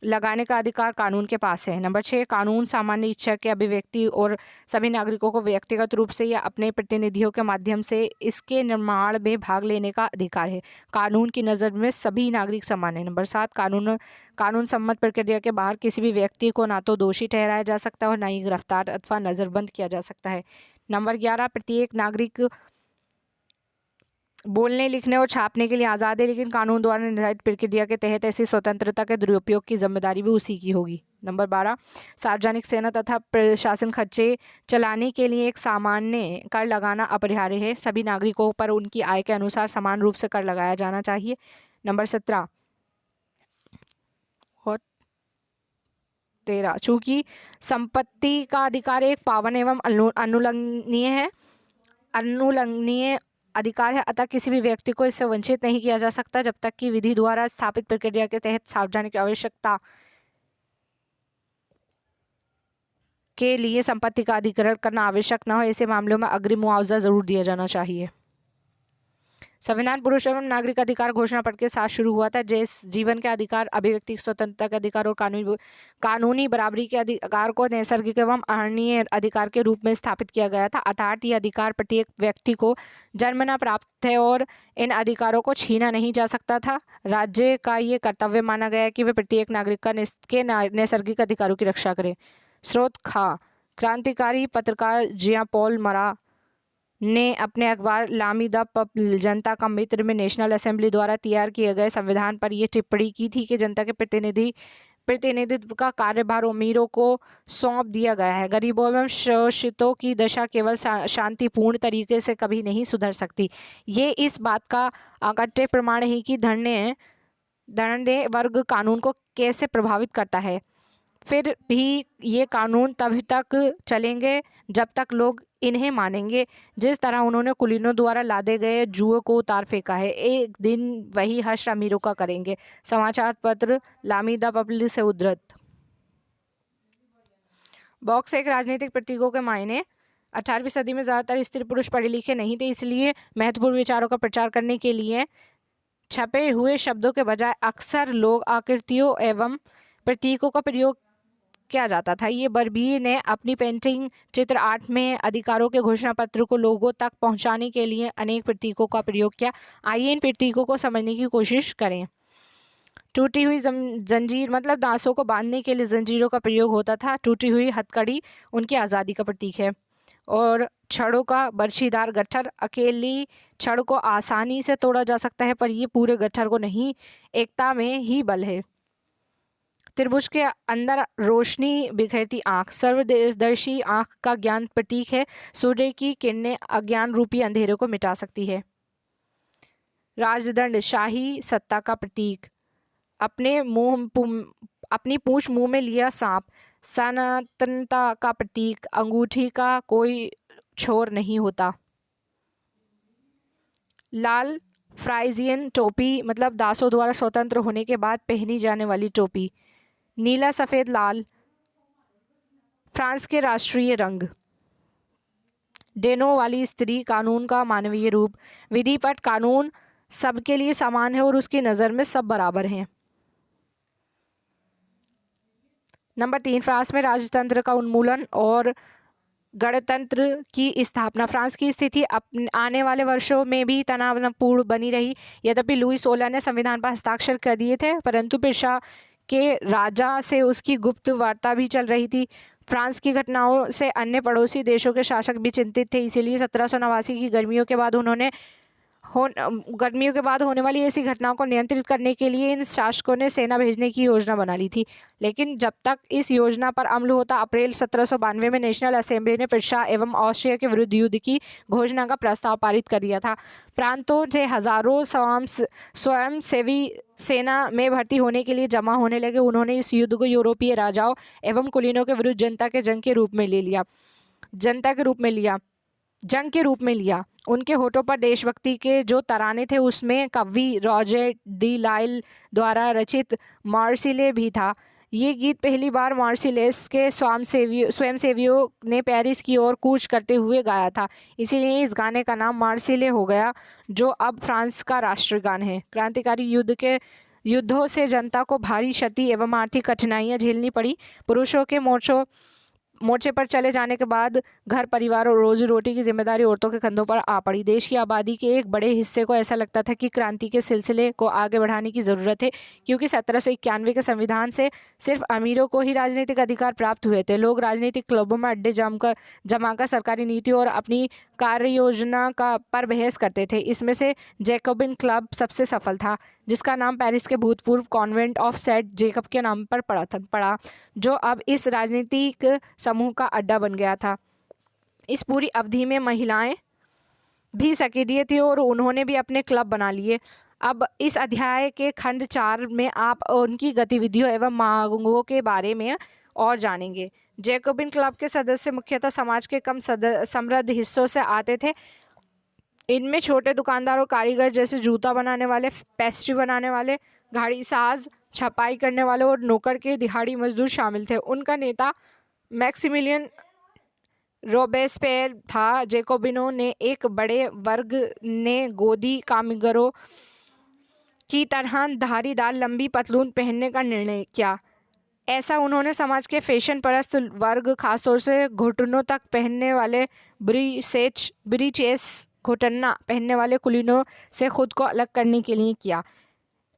लगाने का अधिकार कानून के पास है। नंबर 6, कानून सामान्य इच्छा के अभिव्यक्ति और सभी नागरिकों को व्यक्तिगत रूप से या अपने प्रतिनिधियों के माध्यम से इसके निर्माण में भाग लेने का अधिकार है। कानून की नज़र में सभी नागरिक समान है। नंबर 7, कानून सम्मत प्रक्रिया के बाहर किसी भी व्यक्ति को ना तो दोषी ठहराया जा सकता है और ना ही गिरफ्तार अथवा नज़रबंद किया जा सकता है। नंबर 11, प्रत्येक नागरिक बोलने, लिखने और छापने के लिए आज़ाद है, लेकिन कानून द्वारा निर्धारित प्रक्रिया के तहत ऐसी स्वतंत्रता के दुरुपयोग की जिम्मेदारी भी उसी की होगी। नंबर 12, सार्वजनिक सेना तथा प्रशासन खर्चे चलाने के लिए एक सामान्य कर लगाना अपरिहार्य है। सभी नागरिकों पर उनकी आय के अनुसार समान रूप से कर लगाया जाना चाहिए। नंबर 17 और 13, चूँकि संपत्ति का अधिकार एक पावन एवं अनुलंघनीय अधिकार है, अतः किसी भी व्यक्ति को इससे वंचित नहीं किया जा सकता जब तक कि विधि द्वारा स्थापित प्रक्रिया के तहत सार्वजनिक आवश्यकता के लिए संपत्ति का अधिग्रहण करना आवश्यक न हो। ऐसे मामलों में अग्रिम मुआवजा जरूर दिया जाना चाहिए। संविधान पुरुष एवं नागरिक अधिकार घोषणा पत्र के साथ शुरू हुआ था। जैसे जीवन के अधिकार, अभिव्यक्ति स्वतंत्रता के अधिकार और कानूनी बराबरी के अधिकार को नैसर्गिक एवं आहरणीय अधिकार के रूप में स्थापित किया गया था। अर्थात ये अधिकार प्रत्येक व्यक्ति को जन्मना प्राप्त थे और इन अधिकारों को छीना नहीं जा सकता था। राज्य का ये कर्तव्य माना गया कि वे प्रत्येक नागरिक के नैसर्गिक अधिकारों की रक्षा करें। स्रोत क्रांतिकारी पत्रकार जियां पॉल मरा ने अपने अखबार लामी द जनता का मित्र में नेशनल असेंबली द्वारा तैयार किए गए संविधान पर यह टिप्पणी की थी कि जनता के प्रतिनिधित्व का कार्यभार अमीरों को सौंप दिया गया है। गरीबों एवं शोषितों की दशा केवल शांतिपूर्ण तरीके से कभी नहीं सुधर सकती। ये इस बात का अकट्य प्रमाण है कि धन्य वर्ग कानून को कैसे प्रभावित करता है। फिर भी ये कानून तब तक चलेंगे जब तक लोग इन्हें मानेंगे। जिस तरह उन्होंने कुलीनों द्वारा लादे गए जुए को उतार फेंका है, एक दिन वही हश्र अमीरों का करेंगे। समाचार पत्र लामीदा पब्लिक से उद्धृत। बॉक्स एक राजनीतिक प्रतीकों के मायने। 18वीं सदी में ज़्यादातर स्त्री पुरुष पढ़े लिखे नहीं थे, इसलिए महत्वपूर्ण विचारों का प्रचार करने के लिए छपे हुए शब्दों के बजाय अक्सर लोग आकृतियों एवं प्रतीकों का प्रयोग किया जाता था। ये बर्बीर ने अपनी पेंटिंग चित्र 8 में अधिकारों के घोषणा पत्र को लोगों तक पहुंचाने के लिए अनेक प्रतीकों का प्रयोग किया। आइए इन प्रतीकों को समझने की कोशिश करें। टूटी हुई जंजीर मतलब दांसों को बांधने के लिए जंजीरों का प्रयोग होता था। टूटी हुई हथकड़ी उनकी आज़ादी का प्रतीक है। और छड़ों का बर्छीदार गट्ठर, अकेली छड़ को आसानी से तोड़ा जा सकता है पर ये पूरे गट्ठर को नहीं, एकता में ही बल है। त्रिभुज के अंदर रोशनी बिखेरती आँख, सर्वदर्शी आँख का ज्ञान प्रतीक है। सूर्य की किरणें अज्ञान रूपी अंधेरे को मिटा सकती है। राजदंड शाही सत्ता का प्रतीक, अपनी पूंछ मुंह में लिया सांप, सनातनता का प्रतीक, अंगूठी का कोई छोर नहीं होता। लाल फ्राइजियन टोपी मतलब दासों द्वारा स्वतंत्र होने के बाद पहनी जाने वाली टोपी। नीला सफ़ेद लाल फ्रांस के राष्ट्रीय रंग। डेनो वाली स्त्री कानून का मानवीय रूप। विधिपट कानून सबके लिए समान है और उसकी नज़र में सब बराबर हैं। नंबर 3, फ्रांस में राजतंत्र का उन्मूलन और गणतंत्र की स्थापना। फ्रांस की स्थिति आने वाले वर्षों में भी तनावपूर्ण बनी रही। यद्यपि लुई 16 ने संविधान पर हस्ताक्षर कर दिए थे, परंतु पेशा के राजा से उसकी गुप्त वार्ता भी चल रही थी। फ्रांस की घटनाओं से अन्य पड़ोसी देशों के शासक भी चिंतित थे, इसीलिए 1789 की गर्मियों के बाद होने वाली ऐसी घटनाओं को नियंत्रित करने के लिए इन शासकों ने सेना भेजने की योजना बना ली थी। लेकिन जब तक इस योजना पर अमल होता, अप्रैल 1792 में नेशनल असेंबली ने प्रशा एवं ऑस्ट्रिया के विरुद्ध युद्ध की घोषणा का प्रस्ताव पारित कर दिया था। प्रांतों से हजारों स्वयंसेवी सेना में भर्ती होने के लिए जमा होने लगे। उन्होंने इस युद्ध को यूरोपीय राजाओं एवं कुलीनों के विरुद्ध जंग के रूप में लिया। उनके होठों पर देशभक्ति के जो तराने थे उसमें कवि रॉजर डी लाइल द्वारा रचित मार्सिले भी था। ये गीत पहली बार मार्सिलेस के स्वयंसेवियों ने पेरिस की ओर कूच करते हुए गाया था, इसीलिए इस गाने का नाम मार्सिले हो गया, जो अब फ्रांस का राष्ट्रगान है। क्रांतिकारी युद्धों से जनता को भारी क्षति एवं आर्थिक कठिनाइयाँ झेलनी पड़ी। पुरुषों के मोर्चे पर चले जाने के बाद घर परिवार और रोजी रोटी की जिम्मेदारी औरतों के कंधों पर आ पड़ी। देश की आबादी के एक बड़े हिस्से को ऐसा लगता था कि क्रांति के सिलसिले को आगे बढ़ाने की ज़रूरत है, क्योंकि 1791 के संविधान से सिर्फ अमीरों को ही राजनीतिक अधिकार प्राप्त हुए थे। लोग राजनीतिक क्लबों में अड्डे जमाकर सरकारी नीति और अपनी कार्य योजना पर बहस करते थे। इसमें से जैकोबिन क्लब सबसे सफल था, जिसका नाम पेरिस के भूतपूर्व कॉन्वेंट ऑफ सेंट जेकब के नाम पर पड़ा, जो अब इस राजनीतिक समूह का अड्डा बन गया था। इस पूरी अवधि में महिलाएं भी सक्रिय थी और उन्होंने भी अपने क्लब बना लिए। अब इस अध्याय के खंड 4 में आप उनकी गतिविधियों एवं मांगों के बारे में और जानेंगे। जैकोबिन क्लब के सदस्य मुख्यतः समाज के कम समृद्ध हिस्सों से आते थे। इनमें छोटे दुकानदार और कारीगर जैसे जूता बनाने वाले, पेस्ट्री बनाने वाले, घाड़ी साज, छपाई करने वाले और नौकर के दिहाड़ी मजदूर शामिल थे। उनका नेता मैक्सिमिलियन रोबेस्पियर था। जैकोबिनों ने एक बड़े वर्ग ने गोदी कामगारों की तरह धारीदार लंबी पतलून पहनने का निर्णय किया। ऐसा उन्होंने समाज के फैशन परस्त वर्ग, खासतौर से घुटनों तक पहनने वाले ब्रीचेस, घुटना पहनने वाले कुलीनों से खुद को अलग करने के लिए किया।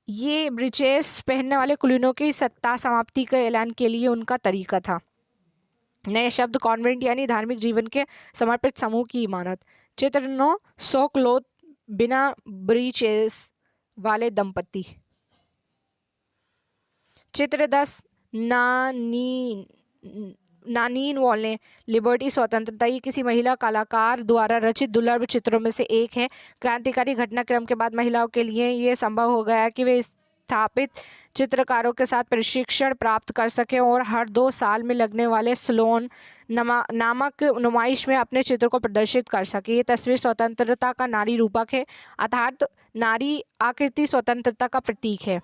ये ब्रीचेस पहनने वाले कुलीनों की सत्ता समाप्ति के ऐलान के लिए उनका तरीका था। नए शब्द कॉन्वेंट यानी धार्मिक जीवन के समर्पित समूह की इमारत। चित्र 9, सो क्लोथ बिना ब्रीचेस वाले दंपति। चित्र 10, नानीन वॉले लिबर्टी स्वतंत्रता। ये किसी महिला कलाकार द्वारा रचित दुर्लभ चित्रों में से एक है। क्रांतिकारी घटनाक्रम के बाद महिलाओं के लिए ये संभव हो गया कि वे स्थापित चित्रकारों के साथ प्रशिक्षण प्राप्त कर सकें और हर 2 साल में लगने वाले स्लोन नामक नुमाइश में अपने चित्र को प्रदर्शित कर सके। ये तस्वीर स्वतंत्रता का नारी रूपक है, अर्थात नारी आकृति स्वतंत्रता का प्रतीक है।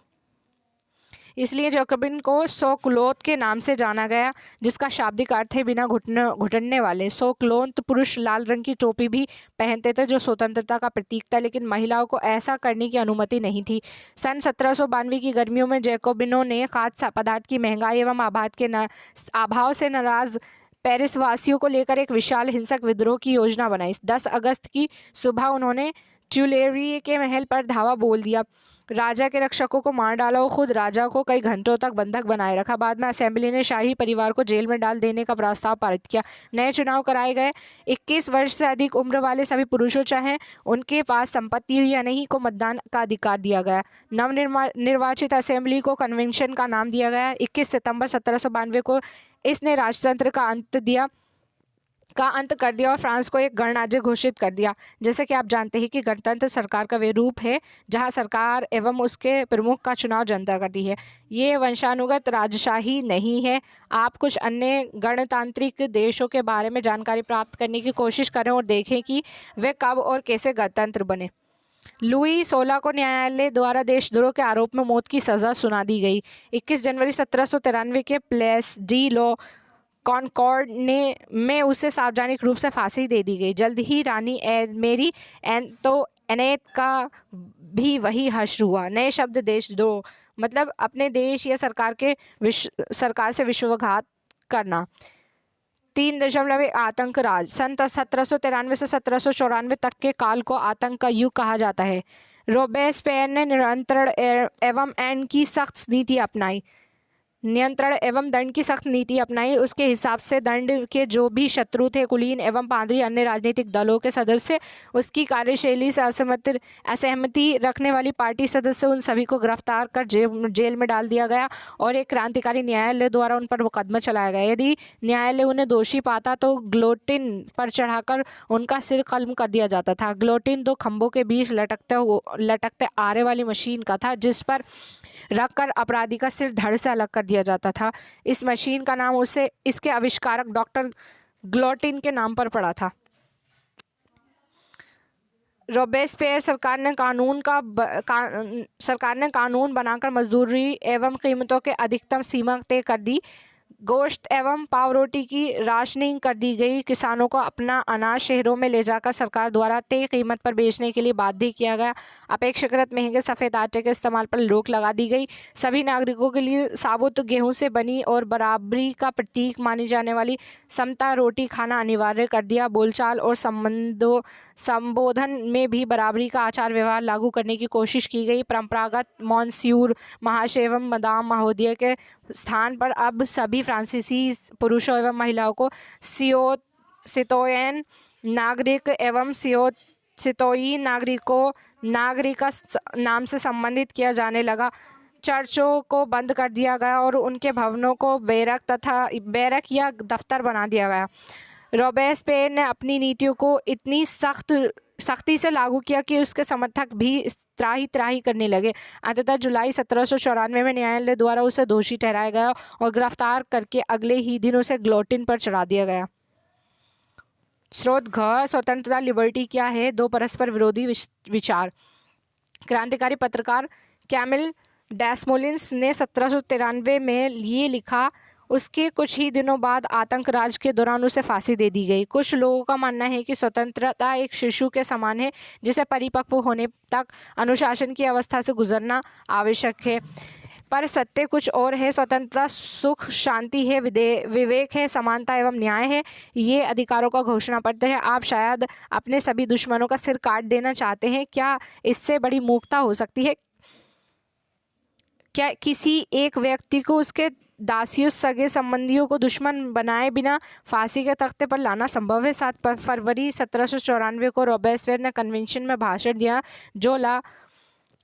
इसलिए जैकोबिन को सो-क्लोथ के नाम से जाना गया, जिसका शाब्दिक अर्थ है बिना घुटनने वाले। सो-क्लोथ पुरुष लाल रंग की टोपी भी पहनते थे, जो स्वतंत्रता का प्रतीक था, लेकिन महिलाओं को ऐसा करने की अनुमति नहीं थी। सन 1792 की गर्मियों में जैकोबिनों ने खाद्य पदार्थ की महंगाई एवं अभाव से नाराज पेरिस वासियों को लेकर एक विशाल हिंसक विद्रोह की योजना बनाई। 10 अगस्त की सुबह उन्होंने ट्यूलेरी के महल पर धावा बोल दिया, राजा के रक्षकों को मार डाला और खुद राजा को कई घंटों तक बंधक बनाए रखा। बाद में असेंबली ने शाही परिवार को जेल में डाल देने का प्रस्ताव पारित किया। नए चुनाव कराए गए। 21 वर्ष से अधिक उम्र वाले सभी पुरुषों, चाहे उनके पास संपत्ति हुई या नहीं, को मतदान का अधिकार दिया गया। नवनिर्वाचित असेंबली को कन्वेंशन का नाम दिया गया। 21 सितंबर 1792 को इसने राजतंत्र का अंत कर दिया और फ्रांस को एक गणराज्य घोषित कर दिया। जैसे कि आप जानते हैं कि गणतंत्र सरकार का वे रूप है जहां सरकार एवं उसके प्रमुख का चुनाव जनता करती है। ये वंशानुगत राजशाही नहीं है। आप कुछ अन्य गणतांत्रिक देशों के बारे में जानकारी प्राप्त करने की कोशिश करें और देखें कि वे कब और कैसे गणतंत्र बने। लुई 16 को न्यायालय द्वारा देशद्रोह के आरोप में मौत की सज़ा सुना दी गई। 21 जनवरी 1793 के प्लेस डी लॉ कॉनकॉर्ड में उसे सार्वजनिक रूप से फांसी दे दी गई। जल्द ही रानी मेरी एंटोनेट का भी वही हश्र हुआ। नए शब्द देशद्रोह मतलब अपने देश या सरकार से विश्वासघात करना। 3.1 आतंक राज। सन 1793 से 1794 तक के काल को आतंक का युग कहा जाता है। रोबेस्पियर ने नियंत्रण एवं दंड की सख्त नीति अपनाई। उसके हिसाब से दंड के जो भी शत्रु थे, कुलीन एवं पादरी, अन्य राजनीतिक दलों के सदस्य, उसकी कार्यशैली से असहमति रखने वाली पार्टी सदस्य, उन सभी को गिरफ्तार कर जेल में डाल दिया गया और एक क्रांतिकारी न्यायालय द्वारा उन पर मुकदमा चलाया गया। यदि न्यायालय उन्हें दोषी पाता तो गिलोटिन पर चढ़ाकर उनका सिर कलम कर दिया जाता था। गिलोटिन 2 खंभों के बीच लटकते आरे वाली मशीन का था, जिस पर रखकर अपराधी का सिर धड़ से अलग कर दिया जाता था। इस मशीन का नाम इसके आविष्कारक डॉक्टर गिलोटिन के नाम पर पड़ा था। रोबेस्पियर सरकार ने कानून बनाकर मजदूरी एवं कीमतों के अधिकतम सीमा तय कर दी। गोश्त एवं पावरोटी की राशनिंग कर दी गई। किसानों को अपना अनाज शहरों में ले जाकर सरकार द्वारा तय कीमत पर बेचने के लिए बाध्य किया गया। अपेक्षाकृत महंगे सफ़ेद आटे के इस्तेमाल पर रोक लगा दी गई। सभी नागरिकों के लिए साबुत गेहूं से बनी और बराबरी का प्रतीक मानी जाने वाली समता रोटी खाना अनिवार्य कर दिया। बोलचाल और संबोधन में भी बराबरी का आचार व्यवहार लागू करने की कोशिश की गई। परंपरागत मॉन्स्यूर, महाशय एवं मदाम महोदय के स्थान पर अब सभी फ्रांसीसी पुरुषों एवं महिलाओं को सितोयन नागरिक एवं सितोयी नागरिक नाम से संबंधित किया जाने लगा। चर्चों को बंद कर दिया गया और उनके भवनों को बैरक या दफ्तर बना दिया गया। रोबेस्पियर ने अपनी नीतियों को इतनी सख्ती से लागू किया कि उसके समर्थक भी त्राही करने लगे। अंततः जुलाई 1794 में न्यायालय द्वारा उसे दोषी ठहराया गया और गिरफ्तार करके अगले ही दिन उसे गिलोटिन पर चढ़ा दिया गया। स्रोत घ स्वतंत्रता लिबर्टी क्या है? 2 परस्पर विरोधी विचार। क्रांतिकारी पत्रकार कैमिल डेसमोलिन्स ने 1793 में ये लिखा। उसके कुछ ही दिनों बाद आतंक राज के दौरान उसे फांसी दे दी गई। कुछ लोगों का मानना है कि स्वतंत्रता एक शिशु के समान है, जिसे परिपक्व होने तक अनुशासन की अवस्था से गुजरना आवश्यक है, पर सत्य कुछ और है। स्वतंत्रता सुख शांति है, विवेक है, समानता एवं न्याय है। ये अधिकारों का घोषणा पत्र है। आप शायद अपने सभी दुश्मनों का सिर काट देना चाहते हैं। क्या इससे बड़ी मूर्खता हो सकती है? क्या किसी एक व्यक्ति को उसके दासियों, सगे संबंधियों को दुश्मन बनाए बिना फांसी के तख्ते पर लाना संभव है? 7 फरवरी 1794 को रोबेस्पियर ने कन्वेंशन में भाषण दिया, जो ला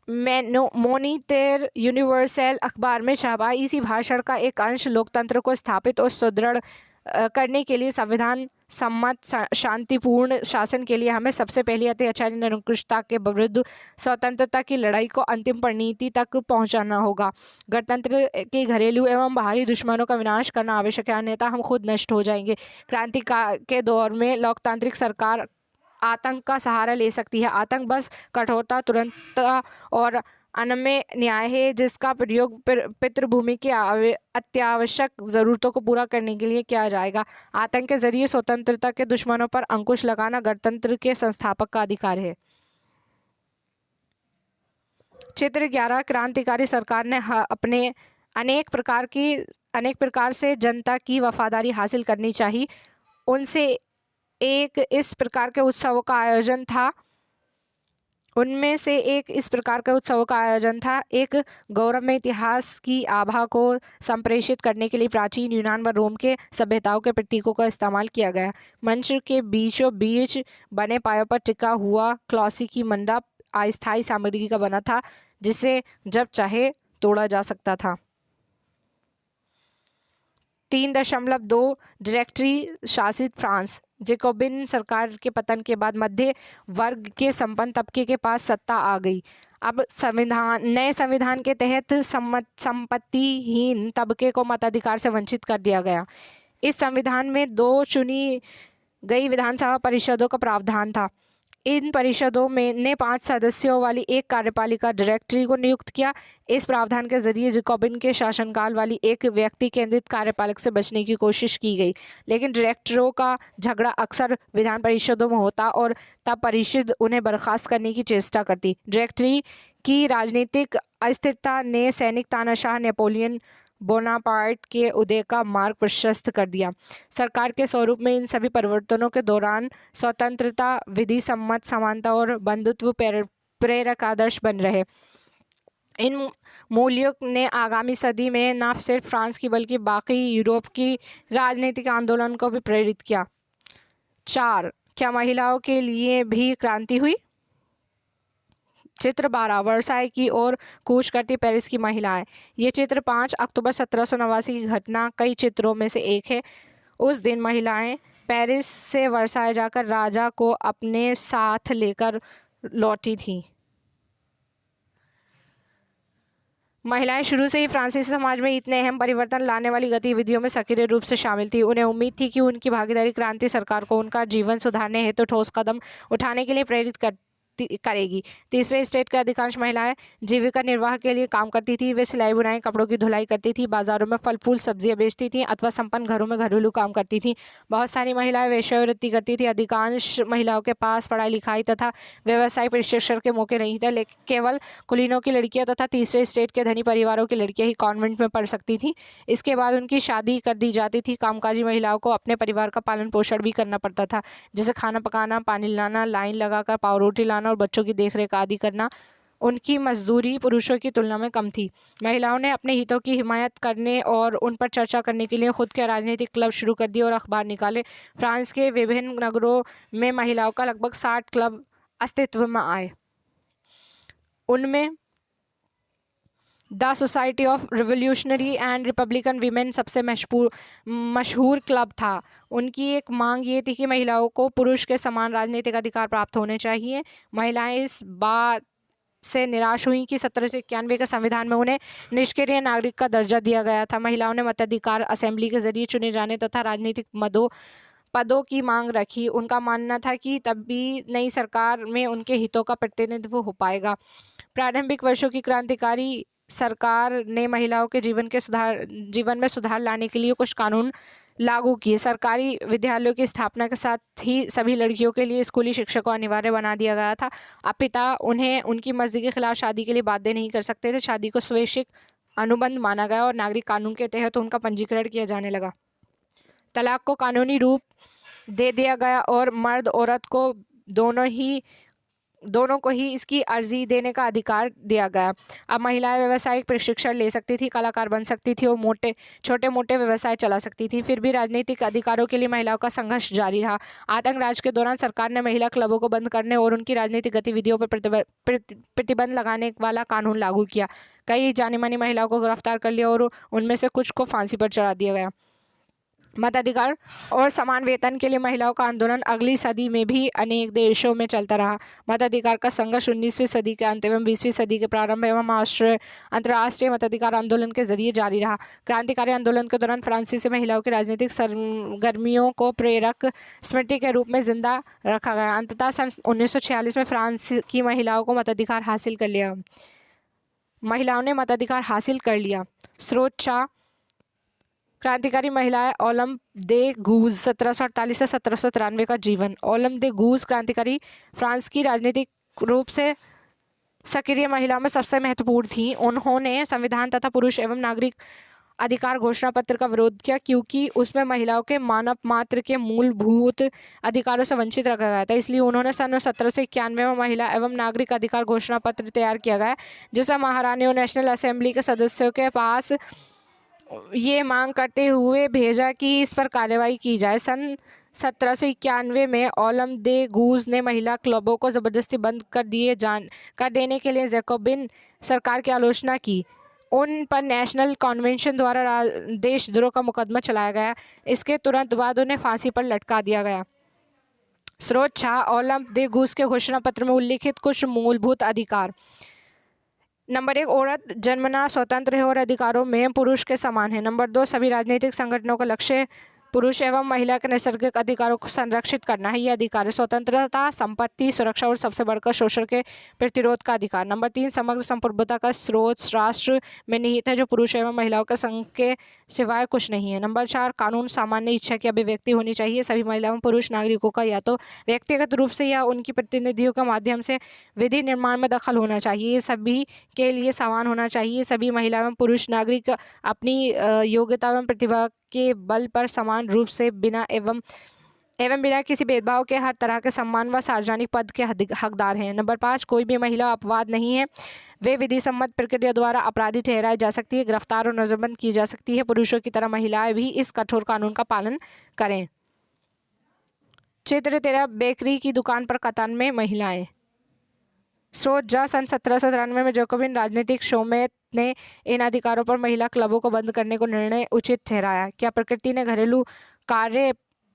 मोनिटेर यूनिवर्सल अखबार में छपा। इसी भाषण का एक अंश लोकतंत्र को स्थापित और सुदृढ़ करने के लिए संविधान सम्मत शांतिपूर्ण शासन के लिए हमें सबसे पहले अत्याचारी निरंकुशता के विरुद्ध स्वतंत्रता की लड़ाई को अंतिम परिणति तक पहुंचाना होगा। गणतंत्र के घरेलू एवं बाहरी दुश्मनों का विनाश करना आवश्यक है, अन्यथा हम खुद नष्ट हो जाएंगे। क्रांति के दौर में लोकतांत्रिक सरकार आतंक का सहारा ले सकती है। आतंक बस कठोरता, तुरंतता और अनम्य न्याय है जिसका प्रयोग पितृभूमि की अत्यावश्यक ज़रूरतों को पूरा करने के लिए किया जाएगा। आतंक के जरिए स्वतंत्रता के दुश्मनों पर अंकुश लगाना गणतंत्र के संस्थापक का अधिकार है। चित्र 11 क्रांतिकारी सरकार ने अपने अनेक प्रकार से जनता की वफादारी हासिल करनी चाहिए। उनसे एक इस प्रकार के उत्सवों का आयोजन था उनमें से एक इस प्रकार के उत्सवों का आयोजन था। एक गौरवमय इतिहास की आभा को संप्रेषित करने के लिए प्राचीन यूनान व रोम के सभ्यताओं के प्रतीकों का इस्तेमाल किया गया। मंच के बीचों बीच बने पायों पर टिका हुआ क्लासिकी मंडप अस्थायी सामग्री का बना था जिसे जब चाहे तोड़ा जा सकता था। 3.2 डायरेक्टरी शासित फ्रांस। जैकोबिन सरकार के पतन के बाद मध्य वर्ग के संपन्न तबके के पास सत्ता आ गई। अब नए संविधान के तहत संपत्तिहीन तबके को मताधिकार से वंचित कर दिया गया। इस संविधान में 2 चुनी गई विधानसभा परिषदों का प्रावधान था। इन परिषदों में ने 5 सदस्यों वाली एक कार्यपालिका डायरेक्टरी को नियुक्त किया। इस प्रावधान के जरिए जैकोबिन के शासनकाल वाली एक व्यक्ति केंद्रित कार्यपालक से बचने की कोशिश की गई, लेकिन डायरेक्टरों का झगड़ा अक्सर विधान परिषदों में होता और तब परिषद उन्हें बर्खास्त करने की चेष्टा करती। डायरेक्टरी की राजनीतिक अस्थिरता ने सैनिक तानाशाह नेपोलियन बोनापार्ट के उदय का मार्ग प्रशस्त कर दिया। सरकार के स्वरूप में इन सभी परिवर्तनों के दौरान स्वतंत्रता, विधि सम्मत समानता और बंधुत्व प्रेरक आदर्श बन रहे। इन मूल्यों ने आगामी सदी में न सिर्फ फ्रांस की बल्कि बाकी यूरोप की राजनीतिक आंदोलन को भी प्रेरित किया। 4. क्या महिलाओं के लिए भी क्रांति हुई? चित्र 12 वर्साई की ओर कूच करती पेरिस की महिलाएं। ये चित्र 5 अक्टूबर 1789 की घटना कई चित्रों में से एक है। उस दिन महिलाएं पेरिस से वर्साई जाकर राजा को अपने साथ लेकर लौटी थीं। महिलाएं शुरू से ही फ्रांसीसी समाज में इतने अहम परिवर्तन लाने वाली गतिविधियों में सक्रिय रूप से शामिल थी। उन्हें उम्मीद थी कि उनकी भागीदारी क्रांति सरकार को उनका जीवन सुधारने हेतु ठोस कदम उठाने के लिए प्रेरित करेगी। तीसरे स्टेट के अधिकांश महिलाएं जीविका निर्वाह के लिए काम करती थी। वे सिलाई बुनाई, कपड़ों की धुलाई करती थी, बाजारों में फल फूल सब्जियां बेचती थी अथवा संपन्न घरों में घरेलू काम करती थी। बहुत सारी महिलाएं वेश्यावृत्ति करती थी। अधिकांश महिलाओं के पास पढ़ाई लिखाई तथा व्यवसाय प्रशिक्षण के मौके नहीं थे। लेकिन केवल कुलीनों की लड़कियां तथा तीसरे स्टेट के धनी परिवारों की लड़कियां ही कॉन्वेंट में पढ़ सकती थी। इसके बाद उनकी शादी कर दी जाती थी। कामकाजी महिलाओं को अपने परिवार का पालन पोषण भी करना पड़ता था, जैसे खाना पकाना, पानी लाना, लाइन लगाकर पाव रोटी लाना और बच्चों की देखरेख आदि करना। उनकी मजदूरी पुरुषों की तुलना में कम थी। महिलाओं ने अपने हितों की हिमायत करने और उन पर चर्चा करने के लिए खुद के राजनीतिक क्लब शुरू कर दिए और अखबार निकाले। फ्रांस के विभिन्न नगरों में महिलाओं का लगभग 60 क्लब अस्तित्व में आए। उनमें the society of revolutionary and Republican women सबसे मशहूर क्लब था। उनकी एक मांग ये थी कि महिलाओं को पुरुष के समान राजनीतिक अधिकार प्राप्त होने चाहिए। महिलाएं इस बात से निराश हुई कि 1791 के संविधान में उन्हें निष्क्रिय नागरिक का दर्जा दिया गया था। महिलाओं ने मताधिकार, असेंबली के जरिए चुने जाने तथा राजनीतिक पदों की मांग रखी। उनका मानना था कि तभी नई सरकार में उनके हितों का प्रतिनिधित्व हो पाएगा। प्रारंभिक वर्षों की क्रांतिकारी सरकार ने महिलाओं के जीवन में सुधार लाने के लिए कुछ कानून लागू किए। सरकारी विद्यालयों की स्थापना के साथ ही सभी लड़कियों के लिए स्कूली शिक्षा को अनिवार्य बना दिया गया था। अब पिता उन्हें उनकी मर्जी के खिलाफ शादी के लिए बाध्य नहीं कर सकते थे। शादी को स्वैच्छिक अनुबंध माना गया और नागरिक कानून के तहत उनका पंजीकरण किया जाने लगा। तलाक को कानूनी रूप दे दिया गया और मर्द औरत को दोनों को ही इसकी अर्जी देने का अधिकार दिया गया। अब महिलाएं व्यावसायिक प्रशिक्षण ले सकती थी, कलाकार बन सकती थी और छोटे मोटे व्यवसाय चला सकती थी। फिर भी राजनीतिक अधिकारों के लिए महिलाओं का संघर्ष जारी रहा। आतंक राज के दौरान सरकार ने महिला क्लबों को बंद करने और उनकी राजनीतिक गतिविधियों पर प्रतिबंध लगाने वाला कानून लागू किया। कई जानी मानी महिलाओं को गिरफ्तार कर लिया और उनमें से कुछ को फांसी पर चढ़ा दिया गया। मताधिकार और समान वेतन के लिए महिलाओं का आंदोलन अगली सदी में भी अनेक देशों में चलता रहा। मताधिकार का संघर्ष 19वीं सदी के अंत एवं 20वीं सदी के प्रारंभ एवं अंतर्राष्ट्रीय मताधिकार आंदोलन के जरिए जारी रहा। क्रांतिकारी आंदोलन के दौरान फ्रांसीसी महिलाओं की राजनीतिक सरगर्मियों को प्रेरक स्मृति के रूप में जिंदा रखा गया। अंततः सन 1946 में फ्रांस की महिलाओं ने मताधिकार हासिल कर लिया। स्रोत शाह क्रांतिकारी महिलाएं ओलम दे गूज 1748 से 1793 का जीवन। ओलम दे गूज क्रांतिकारी फ्रांस की राजनीतिक रूप से सक्रिय महिलाओं में सबसे महत्वपूर्ण थी। उन्होंने संविधान तथा पुरुष एवं नागरिक अधिकार घोषणा पत्र का विरोध किया क्योंकि उसमें महिलाओं के मानव मात्र के मूलभूत अधिकारों से वंचित रखा गया था। इसलिए उन्होंने सन 1791 में महिला एवं नागरिक अधिकार घोषणा पत्र तैयार किया गया, जिसे महारानी और नेशनल असेंबली के सदस्यों के पास ये मांग करते हुए भेजा कि इस पर कार्रवाई की जाए। सन 1791 में ओलम दे गूज ने महिला क्लबों को ज़बरदस्ती बंद कर देने के लिए जैकोबिन सरकार की आलोचना की। उन पर नेशनल कन्वेंशन द्वारा देशद्रोह का मुकदमा चलाया गया। इसके तुरंत बाद उन्हें फांसी पर लटका दिया गया। स्रोत शाह ओलम दे गूज के घोषणा पत्र में उल्लिखित कुछ मूलभूत अधिकार। नंबर 1, औरत जन्मना स्वतंत्र है और अधिकारों में पुरुष के समान है। नंबर 2, सभी राजनीतिक संगठनों का लक्ष्य पुरुष एवं महिला के नैसर्गिक अधिकारों को संरक्षित करना है। ये अधिकार है स्वतंत्रता, संपत्ति, सुरक्षा और सबसे बढ़कर शोषण के प्रतिरोध का अधिकार। नंबर 3, समग्र संप्रभुता का स्रोत राष्ट्र में निहित है, जो पुरुष एवं महिलाओं के संघ के सिवाय कुछ नहीं है। नंबर 4, कानून सामान्य इच्छा की अभिव्यक्ति होनी चाहिए। सभी महिला एवं पुरुष नागरिकों का या तो व्यक्तिगत रूप से या उनकी प्रतिनिधियों के माध्यम से विधि निर्माण में दखल होना चाहिए। ये सभी के लिए समान होना चाहिए। सभी महिला एवं पुरुष नागरिक अपनी योग्यता एवं प्रतिभा के बल पर समान रूप से बिना बिना किसी भेदभाव के हर तरह के सम्मान व सार्वजनिक पद के हकदार हैं। नंबर 5, कोई भी महिला अपवाद नहीं है। वे विधि सम्मत प्रक्रिया द्वारा अपराधी ठहराई जा सकती है, गिरफ्तार और नजरबंद की जा सकती है। पुरुषों की तरह महिलाएं भी इस कठोर कानून का पालन करें। चित्र 13, बेकरी की दुकान पर कतार में महिलाएं। स्रोत जा सन 1793 में जैकोबिन राजनीतिक शोमेत ने इन अधिकारों पर महिला क्लबों को बंद करने को निर्णय उचित ठहराया। क्या प्रकृति ने घरेलू कार्य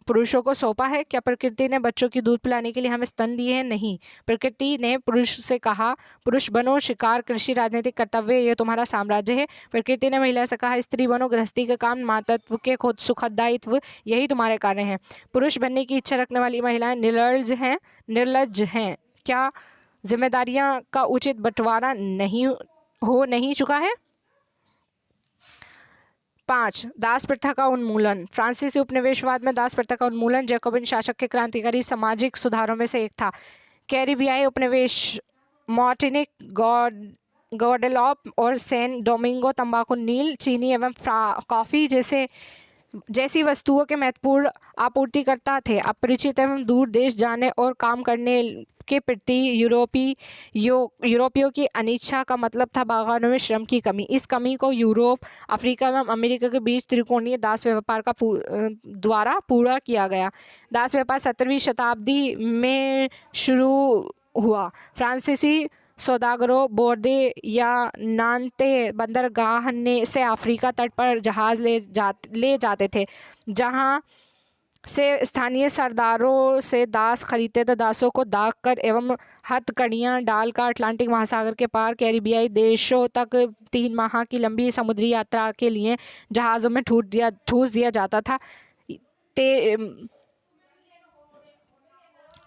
पुरुषों को सौंपा है? क्या प्रकृति ने बच्चों की दूध पिलाने के लिए हमें स्तन दिए हैं? नहीं। प्रकृति ने पुरुष से कहा, पुरुष बनो, शिकार, कृषि, राजनीतिक कर्तव्य ये तुम्हारा साम्राज्य है। प्रकृति ने महिला से कहा, स्त्री बनो, गृहस्थी के काम, मातृत्व के खुद सुखदायित्व यही तुम्हारे कार्य हैं। पुरुष बनने की इच्छा रखने वाली महिलाएं निर्लज्ज हैं। क्या जिम्मेदारियां का उचित बंटवारा नहीं चुका है? 5, दास प्रथा का उन्मूलन। फ्रांसीसी उपनिवेशवाद में दास प्रथा का उन्मूलन जैकोबिन शासक के क्रांतिकारी सामाजिक सुधारों में से एक था। कैरिबियाई उपनिवेश मार्टिनिक, गौडेलॉप और सैन डोमिंगो तंबाकू, नील, चीनी एवं कॉफ़ी जैसी वस्तुओं के महत्वपूर्ण आपूर्तिकर्ता थे। अपरिचित एवं दूर देश जाने और काम करने के प्रति यूरोपियों की अनिच्छा का मतलब था बागानों में श्रम की कमी। इस कमी को यूरोप, अफ्रीका एवं अमेरिका के बीच त्रिकोणीय दास व्यापार का द्वारा पूरा किया गया। दास व्यापार 17वीं शताब्दी में शुरू हुआ। फ्रांसीसी सौदागरों बोर्दे या नान्ते बंदरगाह से अफ्रीका तट पर जहाज ले जाते थे, जहां से स्थानीय सरदारों से दास खरीदते थे। दासों को दाग कर एवं हथकड़ियाँ डालकर अटलांटिक महासागर के पार कैरिबियाई देशों तक 3 माह की लंबी समुद्री यात्रा के लिए जहाज़ों में ठूस दिया जाता था।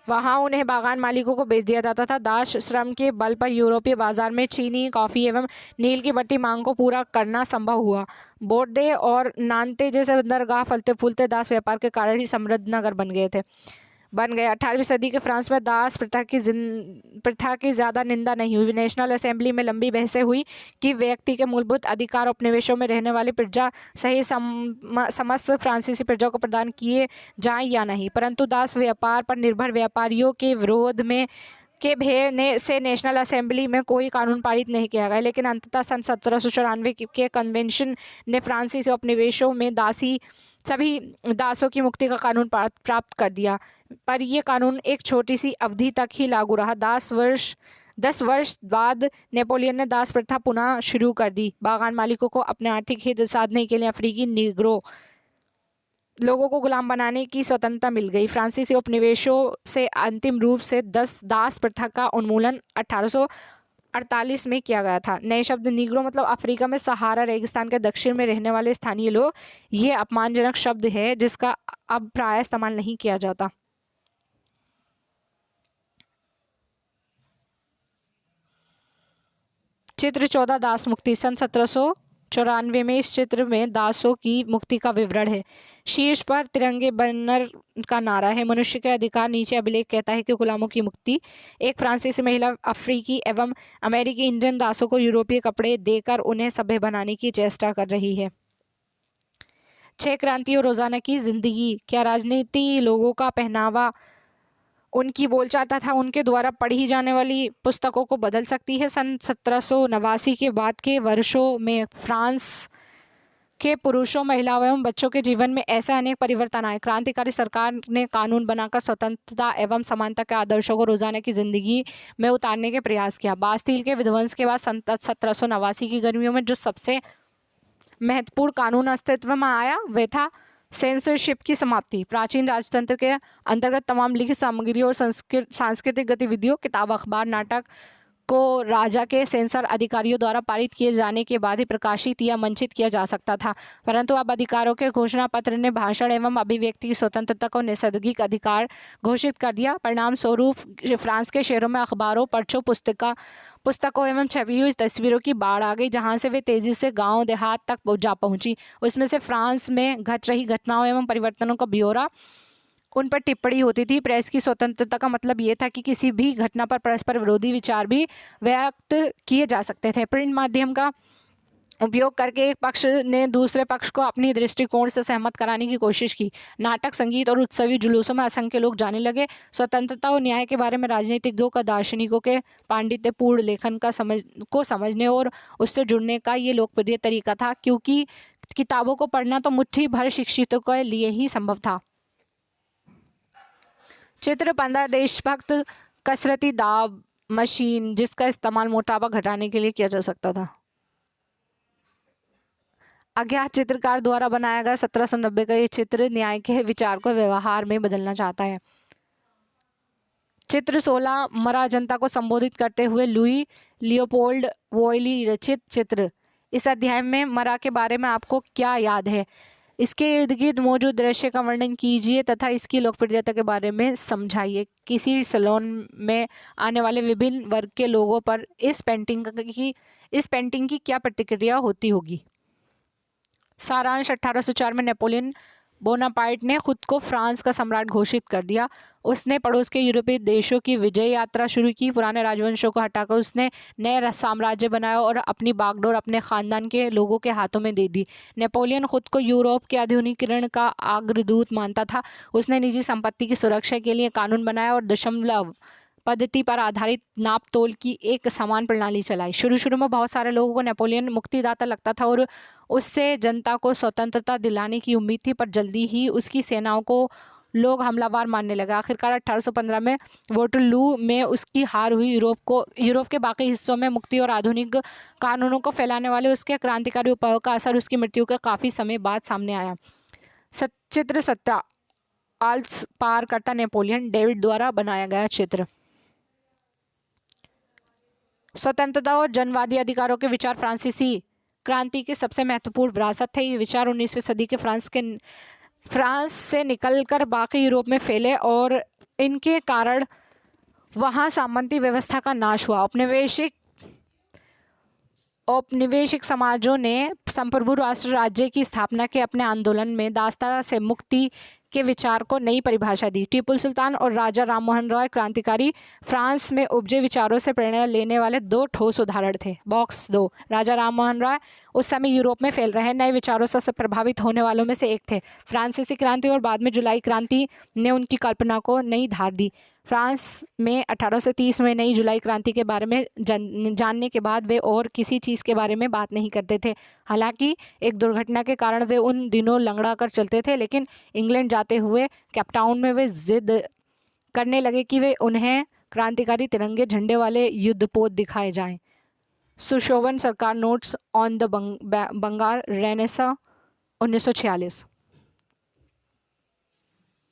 वहाँ उन्हें बागान मालिकों को बेच दिया जाता था। दास श्रम के बल पर यूरोपीय बाजार में चीनी, कॉफ़ी एवं नील की बढ़ती मांग को पूरा करना संभव हुआ। बोर्दे और नान्ते जैसे बंदरगाह फलते फूलते दास व्यापार के कारण ही समृद्ध नगर बन गए। 18वीं सदी के फ्रांस में दास प्रथा की ज़्यादा निंदा नहीं हुई। नेशनल असेंबली में लंबी बहसें हुई कि व्यक्ति के मूलभूत अधिकार उपनिवेशों में रहने वाली प्रजा सहित समस्त फ्रांसीसी प्रजा को प्रदान किए जाएं या नहीं, परंतु दास व्यापार पर निर्भर व्यापारियों के विरोध में के भय से नेशनल असेंबली में कोई कानून पारित नहीं किया गया। लेकिन अंततः सन 1794 के कन्वेंशन ने फ्रांसीसी उपनिवेशों में सभी दासों की मुक्ति का कानून प्राप्त कर दिया, पर यह कानून एक छोटी सी अवधि तक ही लागू रहा। 10 वर्ष बाद नेपोलियन ने दास प्रथा पुनः शुरू कर दी। बागान मालिकों को अपने आर्थिक हित साधने के लिए अफ्रीकी निग्रो लोगों को गुलाम बनाने की स्वतंत्रता मिल गई। फ्रांसीसी उपनिवेशों से अंतिम रूप से दास प्रथा का उन्मूलन 1848 में किया गया था। नए शब्द नीग्रो मतलब अफ्रीका में सहारा रेगिस्तान के दक्षिण में रहने वाले स्थानीय लोग। ये अपमानजनक शब्द है जिसका अब प्राय इस्तेमाल नहीं किया जाता। चित्र 14 दास मुक्ति सन 1794 में इस चित्र में दासों की मुक्ति का विवरण है। शीर्ष पर तिरंगे बैनर का नारा है, मनुष्य के अधिकार। नीचे अभिलेख कहता है कि गुलामों की मुक्ति। एक फ्रांसीसी महिला अफ्रीकी एवं अमेरिकी इंडियन दासों को यूरोपीय कपड़े देकर उन्हें सभ्य बनाने की चेष्टा कर रही है। 6 क्रांतियों रोजाना की जिंदगी। क्या राजनीति, लोगों का पहनावा, उनकी बोलचाल तथा उनके द्वारा पढ़ी जाने वाली पुस्तकों को बदल सकती है? सन 1789 के बाद के वर्षों में फ्रांस के पुरुषों, महिलाओं एवं बच्चों के जीवन में ऐसे अनेक परिवर्तन आए। क्रांतिकारी सरकार ने कानून बनाकर स्वतंत्रता एवं समानता के आदर्शों को रोजाना की जिंदगी में उतारने के प्रयास किया। बास्तील के विध्वंस के बाद सन 1789 की गर्मियों में जो सबसे महत्वपूर्ण कानून अस्तित्व में आया वह था सेंसरशिप की समाप्ति। प्राचीन राजतंत्र के अंतर्गत तमाम लिखित सामग्री और सांस्कृतिक गतिविधियों, किताब, अखबार, नाटक को राजा के सेंसर अधिकारियों द्वारा पारित किए जाने के बाद ही प्रकाशित या मंचित किया जा सकता था। परंतु अब अधिकारों के घोषणा पत्र ने भाषण एवं अभिव्यक्ति की स्वतंत्रता को नैसर्गिक अधिकार घोषित कर दिया। परिणाम स्वरूप फ्रांस के शहरों में अखबारों, पर्चों, पुस्तकों एवं छपी हुई तस्वीरों की बाढ़ आ गई, जहां से वे तेजी से गांव देहात तक जा पहुंची। उसमें से फ्रांस में घट रही घटनाओं एवं परिवर्तनों का ब्यौरा, उन पर टिप्पणी होती थी। प्रेस की स्वतंत्रता का मतलब ये था कि किसी भी घटना पर परस्पर विरोधी विचार भी व्यक्त किए जा सकते थे। प्रिंट माध्यम का उपयोग करके एक पक्ष ने दूसरे पक्ष को अपनी दृष्टिकोण से सहमत कराने की कोशिश की। नाटक, संगीत और उत्सवी जुलूसों में असंख्य लोग जाने लगे। स्वतंत्रता और न्याय के बारे में राजनीतिज्ञों का, दार्शनिकों के पांडित्यपूर्ण लेखन को समझने और उससे जुड़ने का ये लोकप्रिय तरीका था, क्योंकि किताबों को पढ़ना तो मुट्ठी भर शिक्षितों के लिए ही संभव था। चित्र 15 देशभक्त कसरती दाब मशीन, जिसका इस्तेमाल मोटापा घटाने के लिए किया जा सकता था। अज्ञात चित्रकार द्वारा बनाया गया 1790 का ये चित्र न्याय के विचार को व्यवहार में बदलना चाहता है। चित्र 16 मरा जनता को संबोधित करते हुए लुई लियोपोल्ड वॉयली रचित चित्र। इस अध्याय में मरा के बारे में आपको क्या याद है? इसके इर्द गिर्द मौजूद दृश्य का वर्णन कीजिए तथा इसकी लोकप्रियता के बारे में समझाइए। किसी सैलून में आने वाले विभिन्न वर्ग के लोगों पर इस पेंटिंग की क्या प्रतिक्रिया होती होगी? सारांश: 1804 में नेपोलियन बोनापार्ट ने खुद को फ्रांस का सम्राट घोषित कर दिया। उसने पड़ोस के यूरोपीय देशों की विजय यात्रा शुरू की। पुराने राजवंशों को हटाकर उसने नए साम्राज्य बनाया और अपनी बागडोर अपने खानदान के लोगों के हाथों में दे दी। नेपोलियन खुद को यूरोप के आधुनिकीकरण का अग्रदूत मानता था। उसने निजी संपत्ति की सुरक्षा के लिए कानून बनाया और दशमलव पद्धति पर आधारित नाप तोल की एक समान प्रणाली चलाई। शुरू शुरू में बहुत सारे लोगों को नेपोलियन मुक्तिदाता लगता था और उससे जनता को स्वतंत्रता दिलाने की उम्मीद थी, पर जल्दी ही उसकी सेनाओं को लोग हमलावर मानने लगे। आखिरकार 1815 में वोटरलू में उसकी हार हुई। यूरोप के बाकी हिस्सों में मुक्ति और आधुनिक कानूनों को फैलाने वाले उसके क्रांतिकारी उपायों का असर उसकी मृत्यु के काफ़ी समय बाद सामने आया। चित्र 17 आल्प्स पार करता नेपोलियन, डेविड द्वारा बनाया गया चित्र। स्वतंत्रता और जनवादी अधिकारों के विचार फ्रांसीसी क्रांति की सबसे महत्वपूर्ण विरासत थे। ये विचार 19वीं सदी के फ्रांस से निकलकर बाकी यूरोप में फैले और इनके कारण वहाँ सामंती व्यवस्था का नाश हुआ। औपनिवेशिक समाजों ने संप्रभु राष्ट्र राज्य की स्थापना के अपने आंदोलन में दासता से मुक्ति के विचार को नई परिभाषा दी। टीपू सुल्तान और राजा राममोहन रॉय क्रांतिकारी फ्रांस में उपजे विचारों से प्रेरणा लेने वाले दो ठोस उदाहरण थे। बॉक्स 2 राजा राममोहन रॉय उस समय यूरोप में फैल रहे नए विचारों से प्रभावित होने वालों में से एक थे। फ्रांसीसी क्रांति और बाद में जुलाई क्रांति ने उनकी कल्पना को नई धार दी। फ्रांस में 1830 में नई जुलाई क्रांति के बारे में जानने के बाद वे और किसी चीज़ के बारे में बात नहीं करते थे। हालांकि एक दुर्घटना के कारण वे उन दिनों लंगड़ा कर चलते थे, लेकिन इंग्लैंड जाते हुए केपटाउन में वे जिद करने लगे कि वे उन्हें क्रांतिकारी तिरंगे झंडे वाले युद्धपोत दिखाए जाएं। Sushobhan Sarkar notes on the Bengal renaissance 1946।